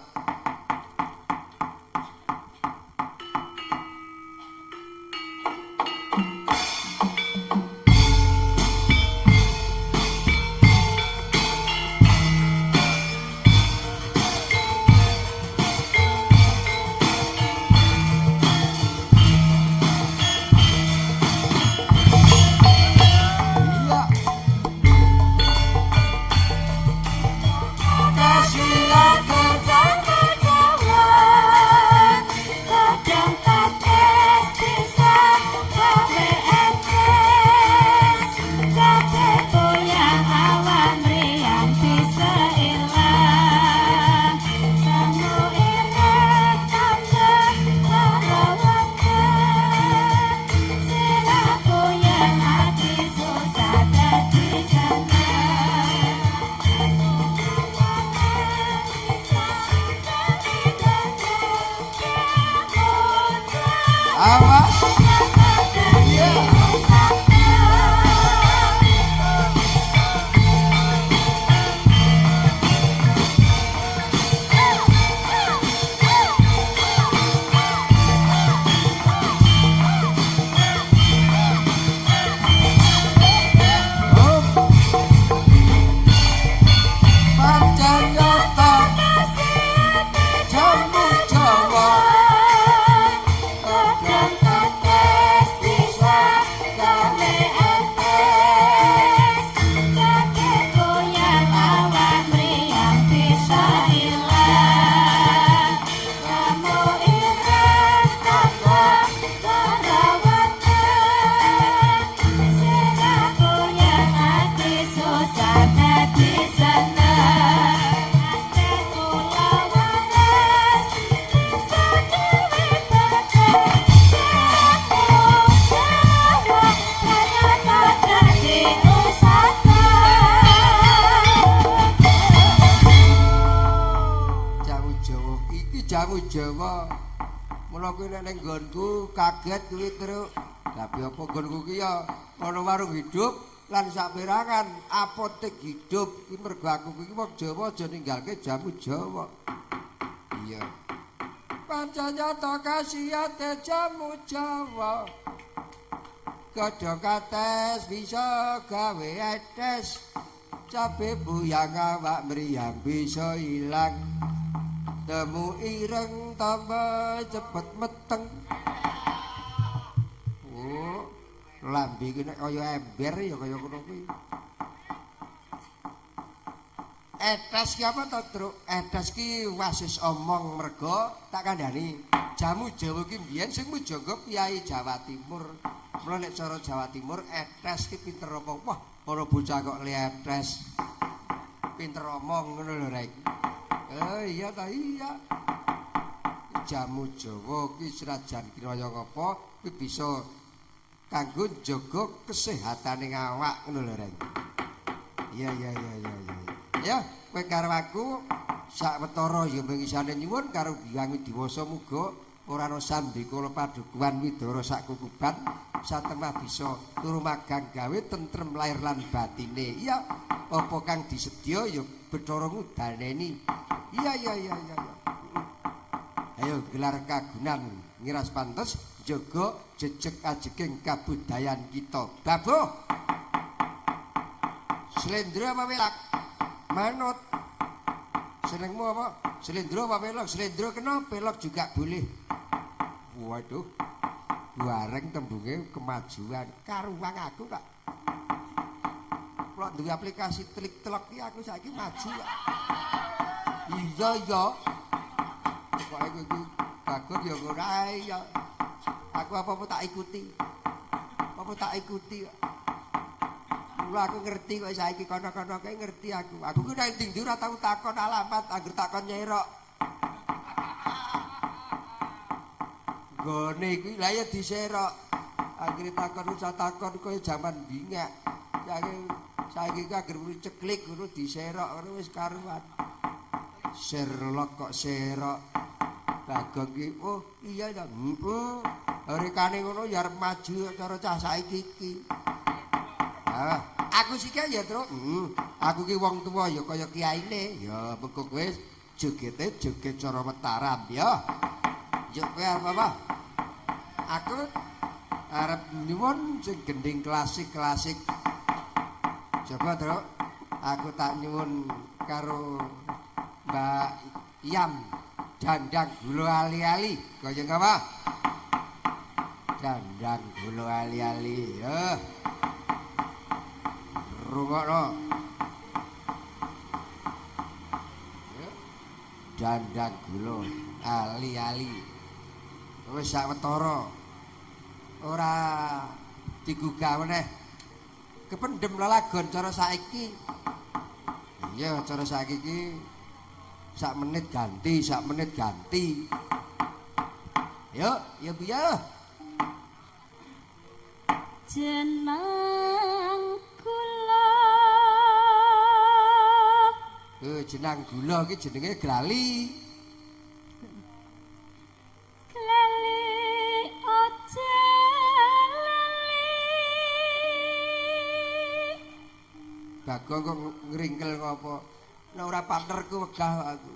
Jamu Jawa. Mula kuwi nek ning nggonku kaget kuwi Truk. Tapi apa nggonku ki ya ana warung hidup lan saperangan apotek hidup. Ki mergo aku kuwi wong Jawa aja ninggalke jamu Jawa. Iya. Pancanyata kasihate jamu Jawa. Godhong kates bisa gawe etes. Cabe buyang awak mriyang bisa ilang. Temu ireng tambah cepet meteng. Oh, lambe iki nek kaya ember ya kaya ngono kuwi. Etes ki apa to, Truk? Etes ki wasis omong mergo tak kandhani. Jamu Jawa ki mbiyen sing mujangga Kyai Jawa Timur. Mula nek cara Jawa Timur etes ki pinter omong. Wah, ora bocah kok le etes. Pinter omong ngono lho, Rek. Iya ta iya. Jamu Jawa ki senajan kaya ngapa ki bisa kanggo njaga kesehatane awak ngono lho, Rek. Iya. Ya, kowe karo aku sawetara ya mengisane nyuwun karo Hyang Widiwasa muga ora ana sambikala padukuhan widara sakukuban satemah bisa turu magang gawe tentrem lair lan batine. Iya, apa kang disedya ya Bathara ngudaneni. Iya. Ayo gelar kagunan ngiras pantes jaga jejeg ajeging kabudayan kita. Babuh. Slendra apa welak? Manut. Senengmu apa? Slendra apa pelok? Slendra kena, pelok juga boleh. Waduh. Bareng tembunge kemajuan karuwang aku kok. Kula duwe aplikasi tlik telok iki aku saiki maju kok. Iya iya. Kok aku iki bagus ya ora ae ya. Aku apa-apa tak ikuti. Apa tak ikuti kok. Mula aku ngerti kok saiki kono-kono kae ngerti aku. Aku ku nang ndi ora tau takon alamat, anggere takon nyerok. Gone iki lha ya diserok. Akhire takon usah takon koyo jaman bingak. Saiki anggere ceklik ngono diserok ngono wis karuan. Sherlock kok serok. Bagong iki oh iya ta. Heeh. Rekane ngono ya arep maju cara cah saiki iki. Ah, aku sih ya, Tru. Aku ki wong tuwa ya kaya kiyaine. Ya mengko kowe jogete joget cara Mataram ya. Yo kowe apa? Aku arep nyuwun sing gending klasik-klasik. Coba, Tru. Aku tak nyuwun karo Mbak Yam dandang gula ali-ali. Kaya ngapa? Dandang gula ali-ali. Ya. Rungokno. Dandang gula ali-ali. Wis sawetara. Ora digugah meneh. Kependhem lalagon cara saiki. Iya, cara saiki iki sak menit ganti, sak menit ganti. Yuk, ya Bu ya. Jenang kula Jenang gula iki jenenge glali. glali aja lali Bagong kok ngringkel ngopo? Nek ora partnerku wegah aku.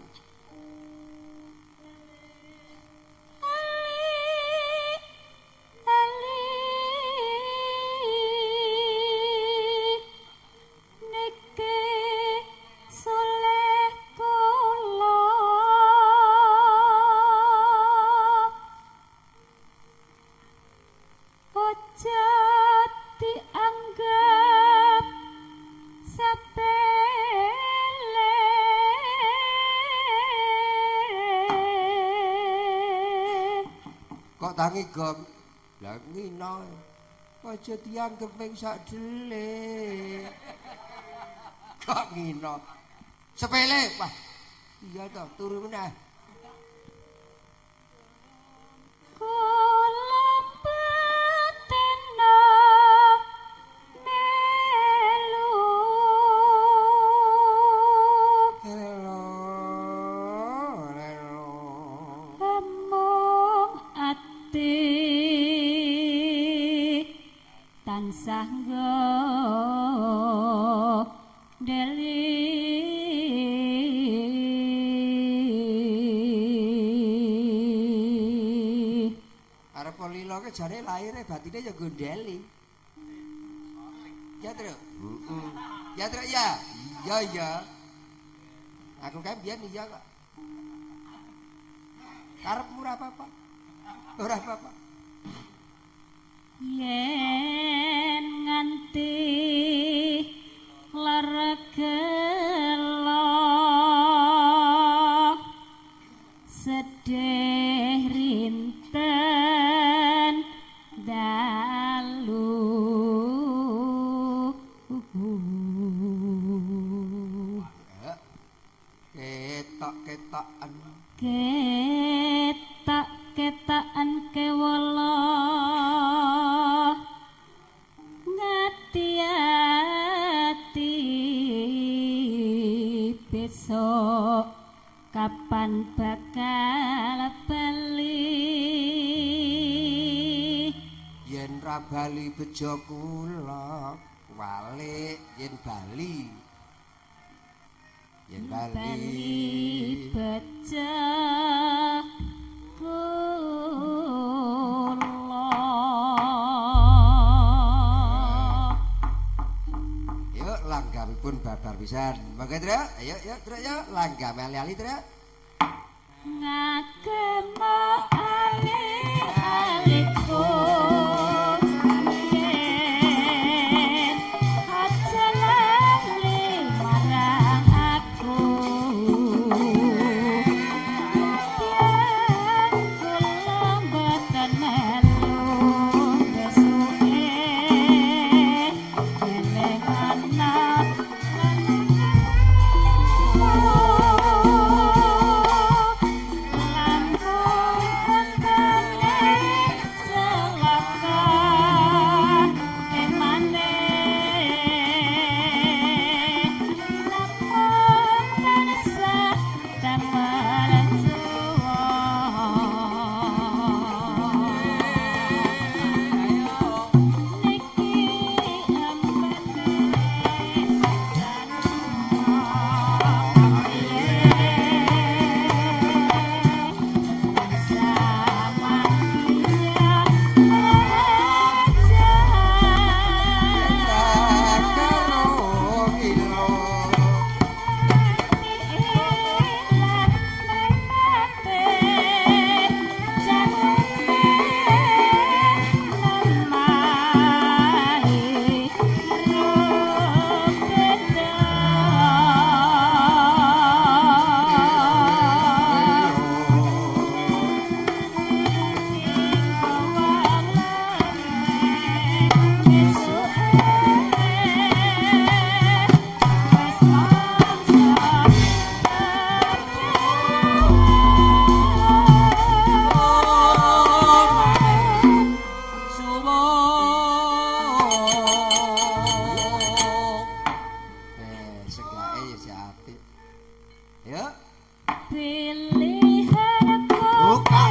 Tangi gom lah ngino aja dianggep ping sak dhelek kok ngino sepele wah iya toh turu meneh sanggo deli arep lilo ke jane laire batine ya gondeli ya Tru ya Tru ya iya iya aku kan biyen iya kok karepmu ora apa-apa ora apa-apa yen nganti largelo sedih rinten dalu ketok-ketokan ketak-ketakan kewala ngati-ati besok kapan bakal bali yen ra bali bejo kula walik yen bali bejo langgamipun babar pisan. Monggo Tru, ayo Tru ya, langgam ali-ali Tru. Ngagem ali-aliku yen aja ati. Yo. Pilihanku Buka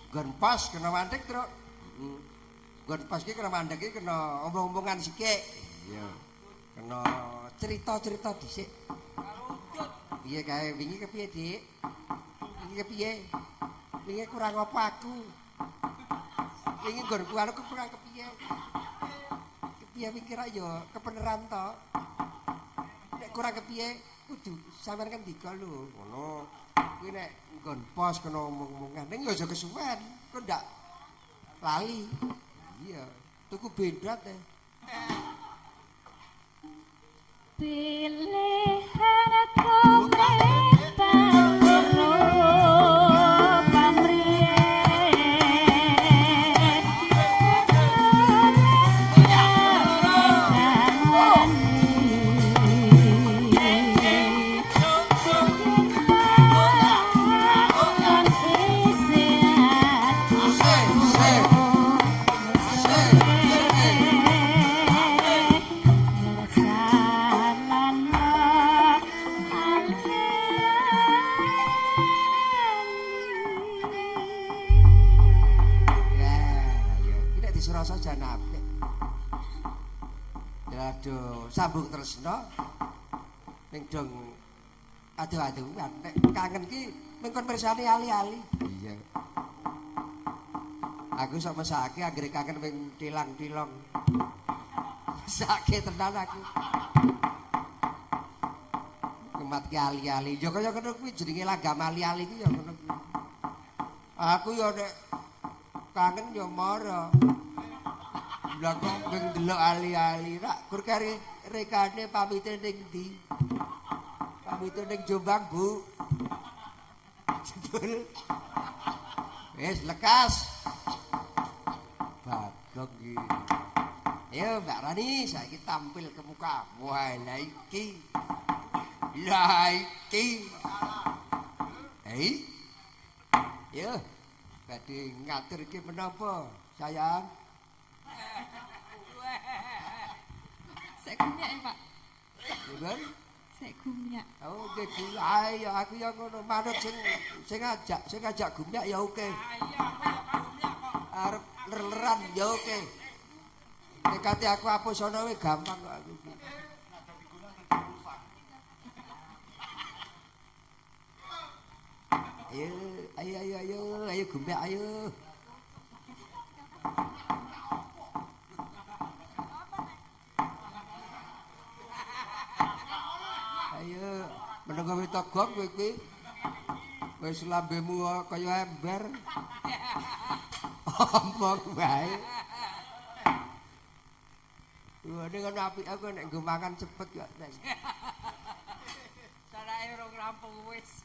Gon pas kena mandek, Truk. Gon pas ki kena mandek ki kena omong-omongan sikik. Iya. Kena cerita-cerita dhisik. Piye kae wingi kepiye, Dik? Wingi kepiye? Wingi kurang apa aku? Wingi nggonku anu kurang kepiye? Kepiye mikir ayo kebeneran to. Nek kurang kepiye kudu sampean kan ndika lho, ngono. Kuwi nek nggon pos kena omong-omongan ning ya aja kesuwen, kok ndak lali. Iya, tuku bendat teh. Pilihanku panguro pamrih Surasa jan apik. Ya aduh, sambung tresno ning dong aduh-aduhan. Nek kangen ki mengkon pirsani ali-ali. Iya. Aku sok mesake anggere kangen ping tilang-tilong. Mesake tenan aku. Kemat ki ali-ali. Ya kaya ngono kuwi jenenge langgam ali-ali ki ya ngono kuwi. Aku ya nek kangen ya mara. Lah kok ndelok ali-ali rak gur kari rekane pamite ning ndi? Pamite ning Jombang, Bu. Jebul. Wis lekas. Bagong iki. Ayo Mbak Rani, saiki tampil ke muka. Wah, lah iki. Lah iki. Hei. Yo, badhe ngatur iki menapa, sayang? Sek gumyak ya, Pak. Nggih. Sek gumyak. Oh, nggih, ayo aku ya ngono manut sing ngajak gumyak ya oke. Arep ler-leran ya oke. Nek kate aku apus ana wae gampang kok aku iki. Ayo gumyak ayo. Ayo, menengah wis togong kowe iki. Wis lambemu kaya ember. Ompong wae. Waduh kan apik aku nek nggo mangan cepet kok. Sarake urung rampung wis.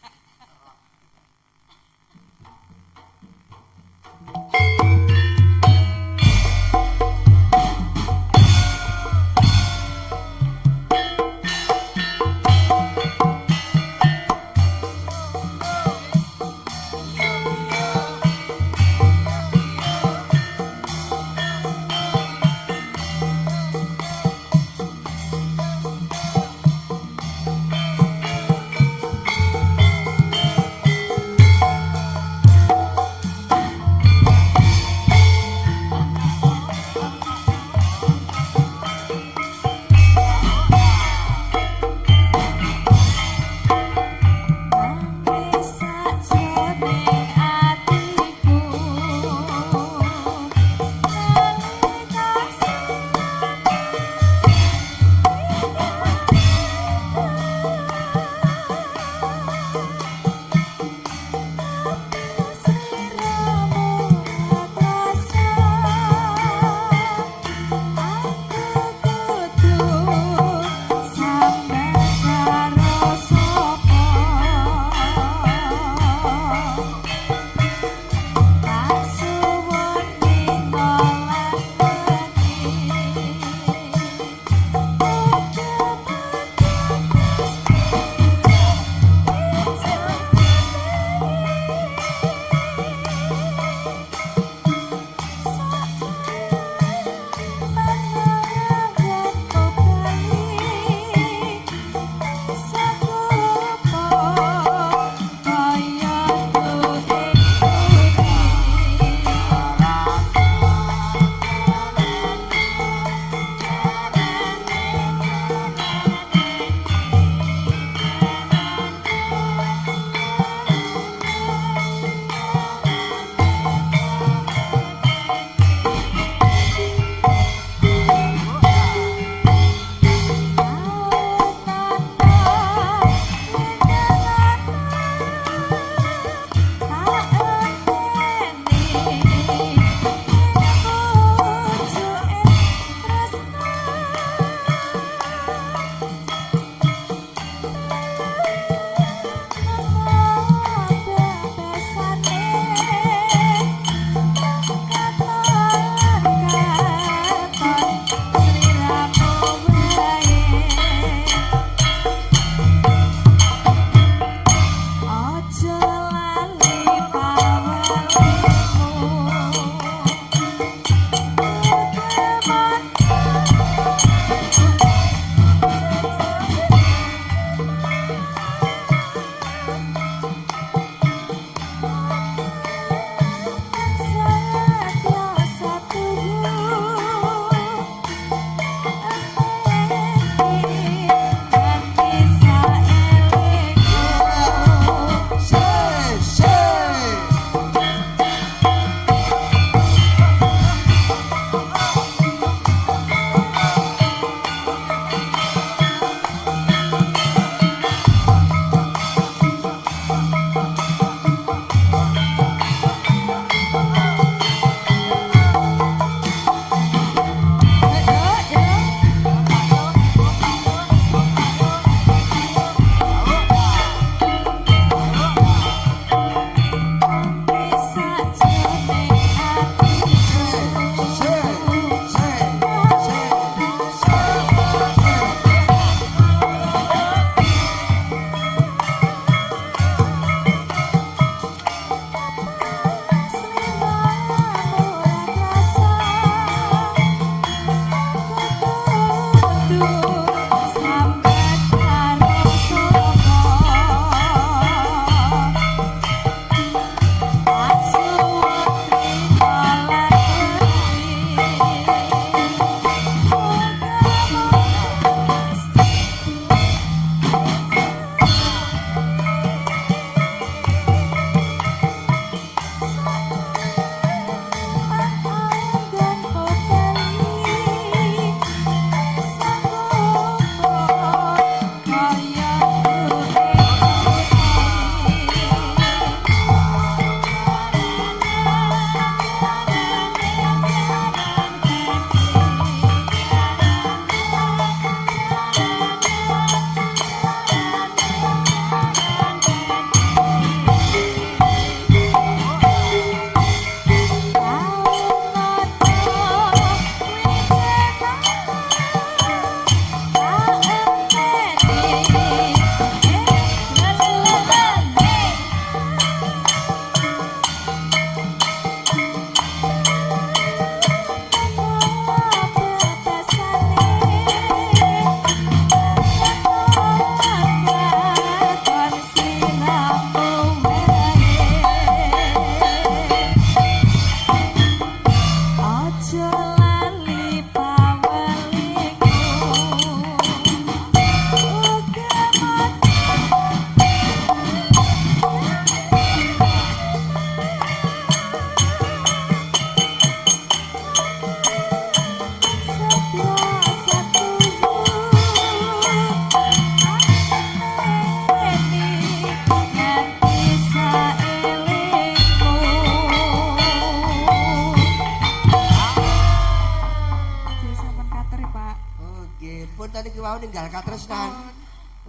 sampeyan iki wau ninggal katresnan.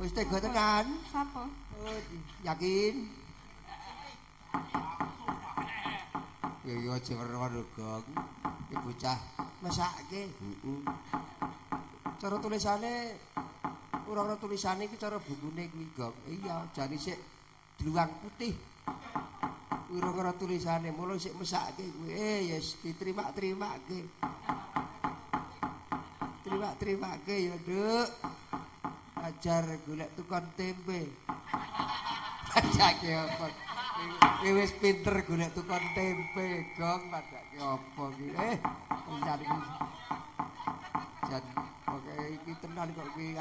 Wis tega tenan. Sapa? Oh, yakin? Ya aja weruh Gong. Iki bocah mesake. Heeh. Cara tulisane ora tulisane iki cara bukune kuwi Gong. Iya, jane sik dluwang putih. Urung ora tulisane, mulo sik mesake kuwi. Ya diterima-terimake. Terima-terimake ya, Duk. Ajar golek tukang tempe. Ajake apa? Wis pinter golek tukang tempe, Gong, padake apa iki? Cari jan oke iki tenan kok iki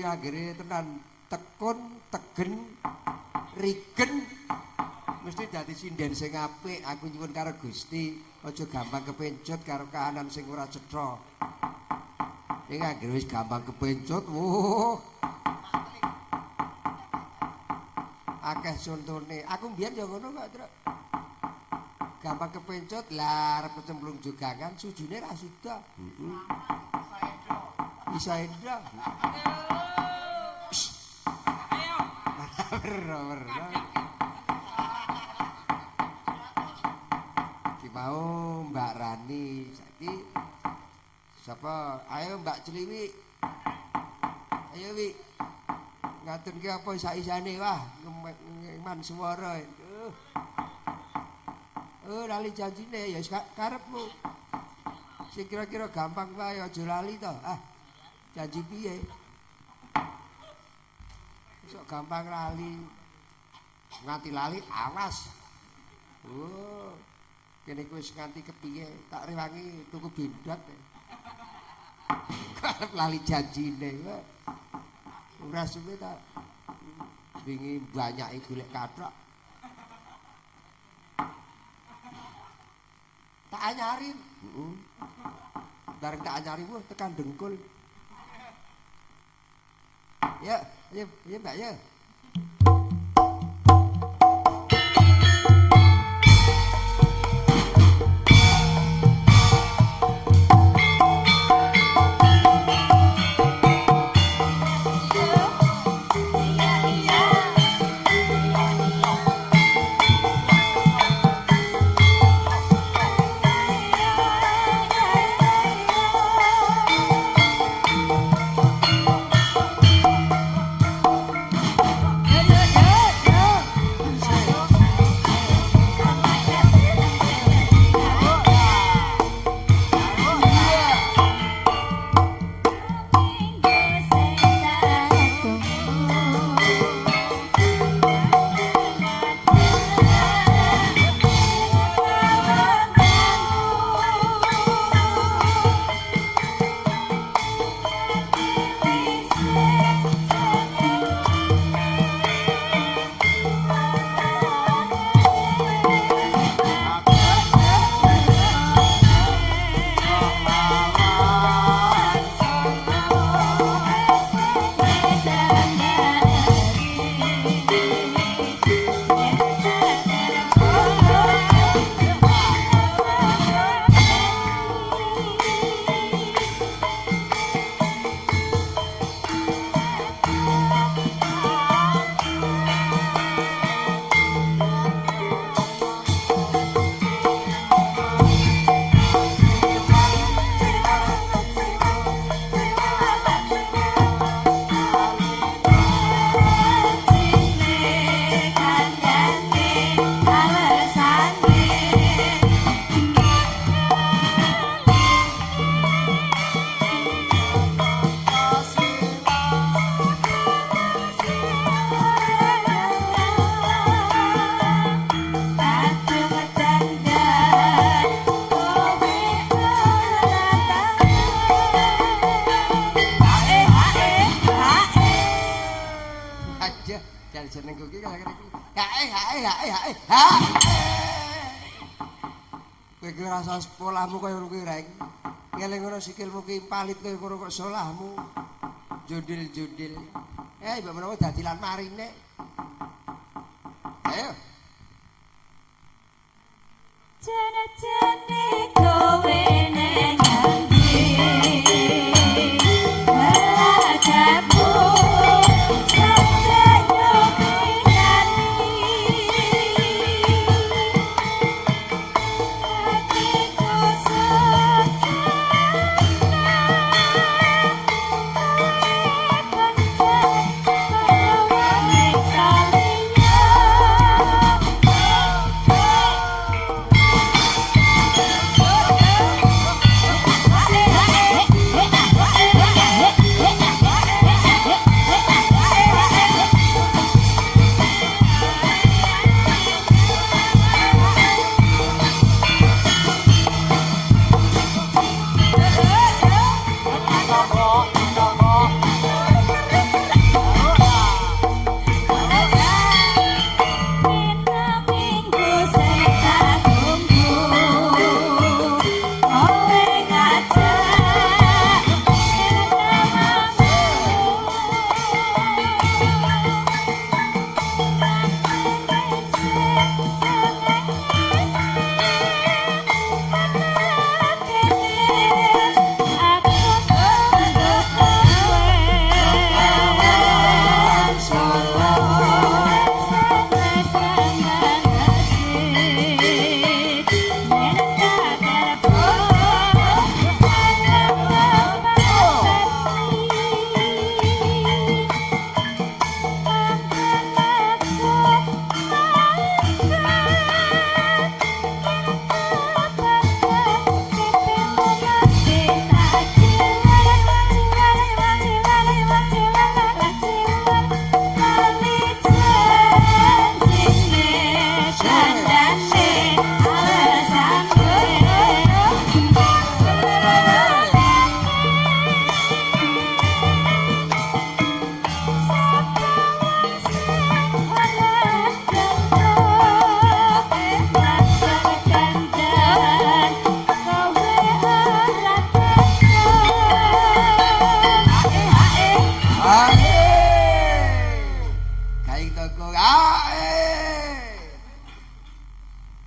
anggere tenan tekun, tegen, rigen mesti dadi sinden sing apik. Aku nyuwun karo Gusti, aja gampang kepencut karo kahanan sing ora cetha. Ning anggere wis gampang kepencut, akeh contone. Aku mbiyen ya ngono kok, Truk. Gampang kepencut lah arep kecemplung jogangan, sujune ra sida. Bisa endra. Ayo. Ki mau Mbak Rani saiki sapa? Ayo Mbak Celiwi. Ayo Wi. Ngaturke apa sak-isane wah ngeman swara. Lali janjine ya karepmu. Sing kira-kira gampang wae aja lali to. Janji piye? Sok gampang lali. Nganti lali awas. Kene kuwi wis nganti kepiye? Tak rewangi tuku bindot. Karep lali janjine wae. Ora suwe ta wingi banyake golek kathok. Tak anyarin. Bareng tak anyari tekan dengkul. Ya, Mbak ya. jenengku iki kaya hae. Kowe ki rasa sekolahmu kaya ngono kuwi reng. Ngeling ngono sikilmu ki palit kaya ngono kok salahmu. Jundil-jundil. Mbok menawa dadi lan marine. Ayo. Jane kowe nang ngendi.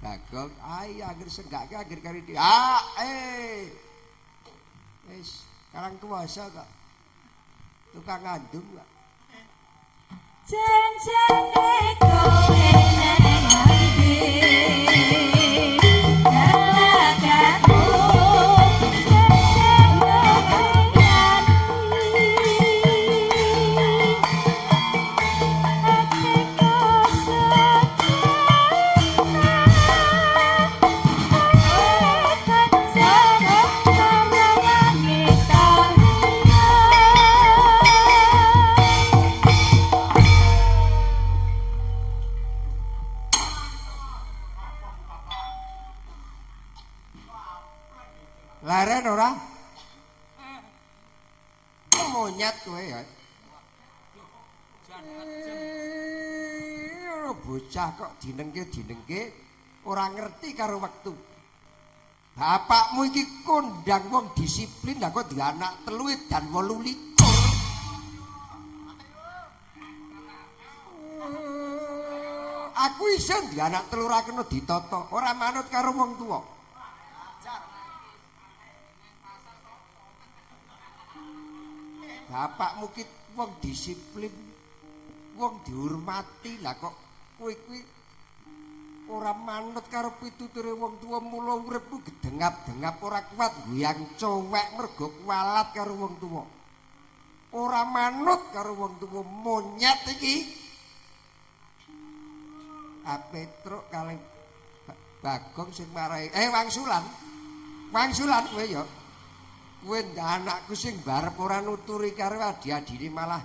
Bagong, ai akhir senggake akhir kari di. Wis, karang kuwasa kok. Tukang ngandung kok. Janjane kowe nang ati galakamu Laren ora? Monyet kowe ya. Bocah kok dinengke ora ngerti karo wektu. Bapakmu iki kondang wong disiplin lah kok duwe anak 3 dan 28. Aku iso duwe anak 3 ora kena ditata, ora manut karo wong tuwa. Bapakmu ki wong disiplin, wong dihormati lah kok kowe kuwi ora manut karo pituture wong tuwa mula uripmu gedengap-dengap ora kuat goyang cowek mergo kualat karo wong tuwa. Ora manut karo wong tuwa monyet iki. Petruk kalih Bagong sing marai wangsulan. Wangsulan kowe ya. Kowe anakku sing barep ora nuturi karo adi-adine malah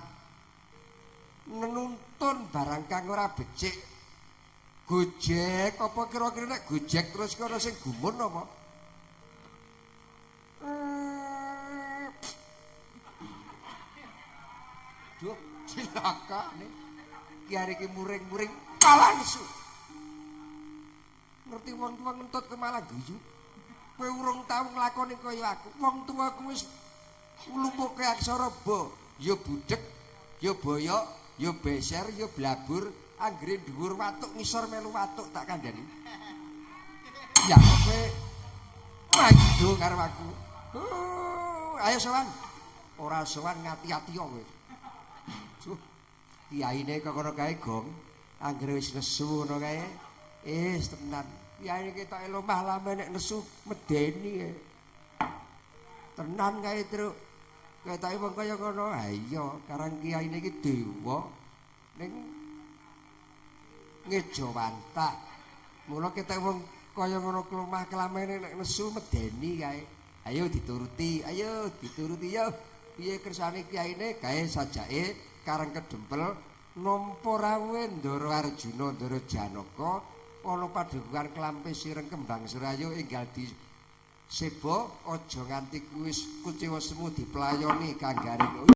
menuntun barang kang ora becik. Gojek apa kira-kira nek gojek terus kono sing gumun apa? Duh, cilaka nih. Ki hari ki muring-muring palangsu. Ngerti wong tuwa ngentut ke malah guyu. Kowe urung tau nglakoni kaya aku. Wong tuaku wis nglumpuke aksara ba, ya budhek, ya boyok, ya beser, ya blabur, anggere dhuwur watuk ngisor melu watuk tak kandhani. Ya kowe maju karo aku. Ayo sowan. Ora sowan ngati-ati kowe. Kiyaine kok ngono kae, Gong. Anggere wis nesu ngono kae. Tenan. Kiyaine ketok lomah lame nek nesu medeni. Tenan kae, Truk. Ketoke wong kaya ngono. Ha iya, karang kiyaine iki dewa ning ngejawantah. Mula ketok wong kaya ngono lomah kelamene nek nesu medeni kae. Ayo dituruti yo. Piye kersane kiyaine kae sajake Karang Kedempel nampa rawuhe Ndara Arjuna Ndara Janaka ana padukuhan klampe sireng kembang serayu enggal diseba aja nganti kuwis kuciwa semu diplayoni kanggaring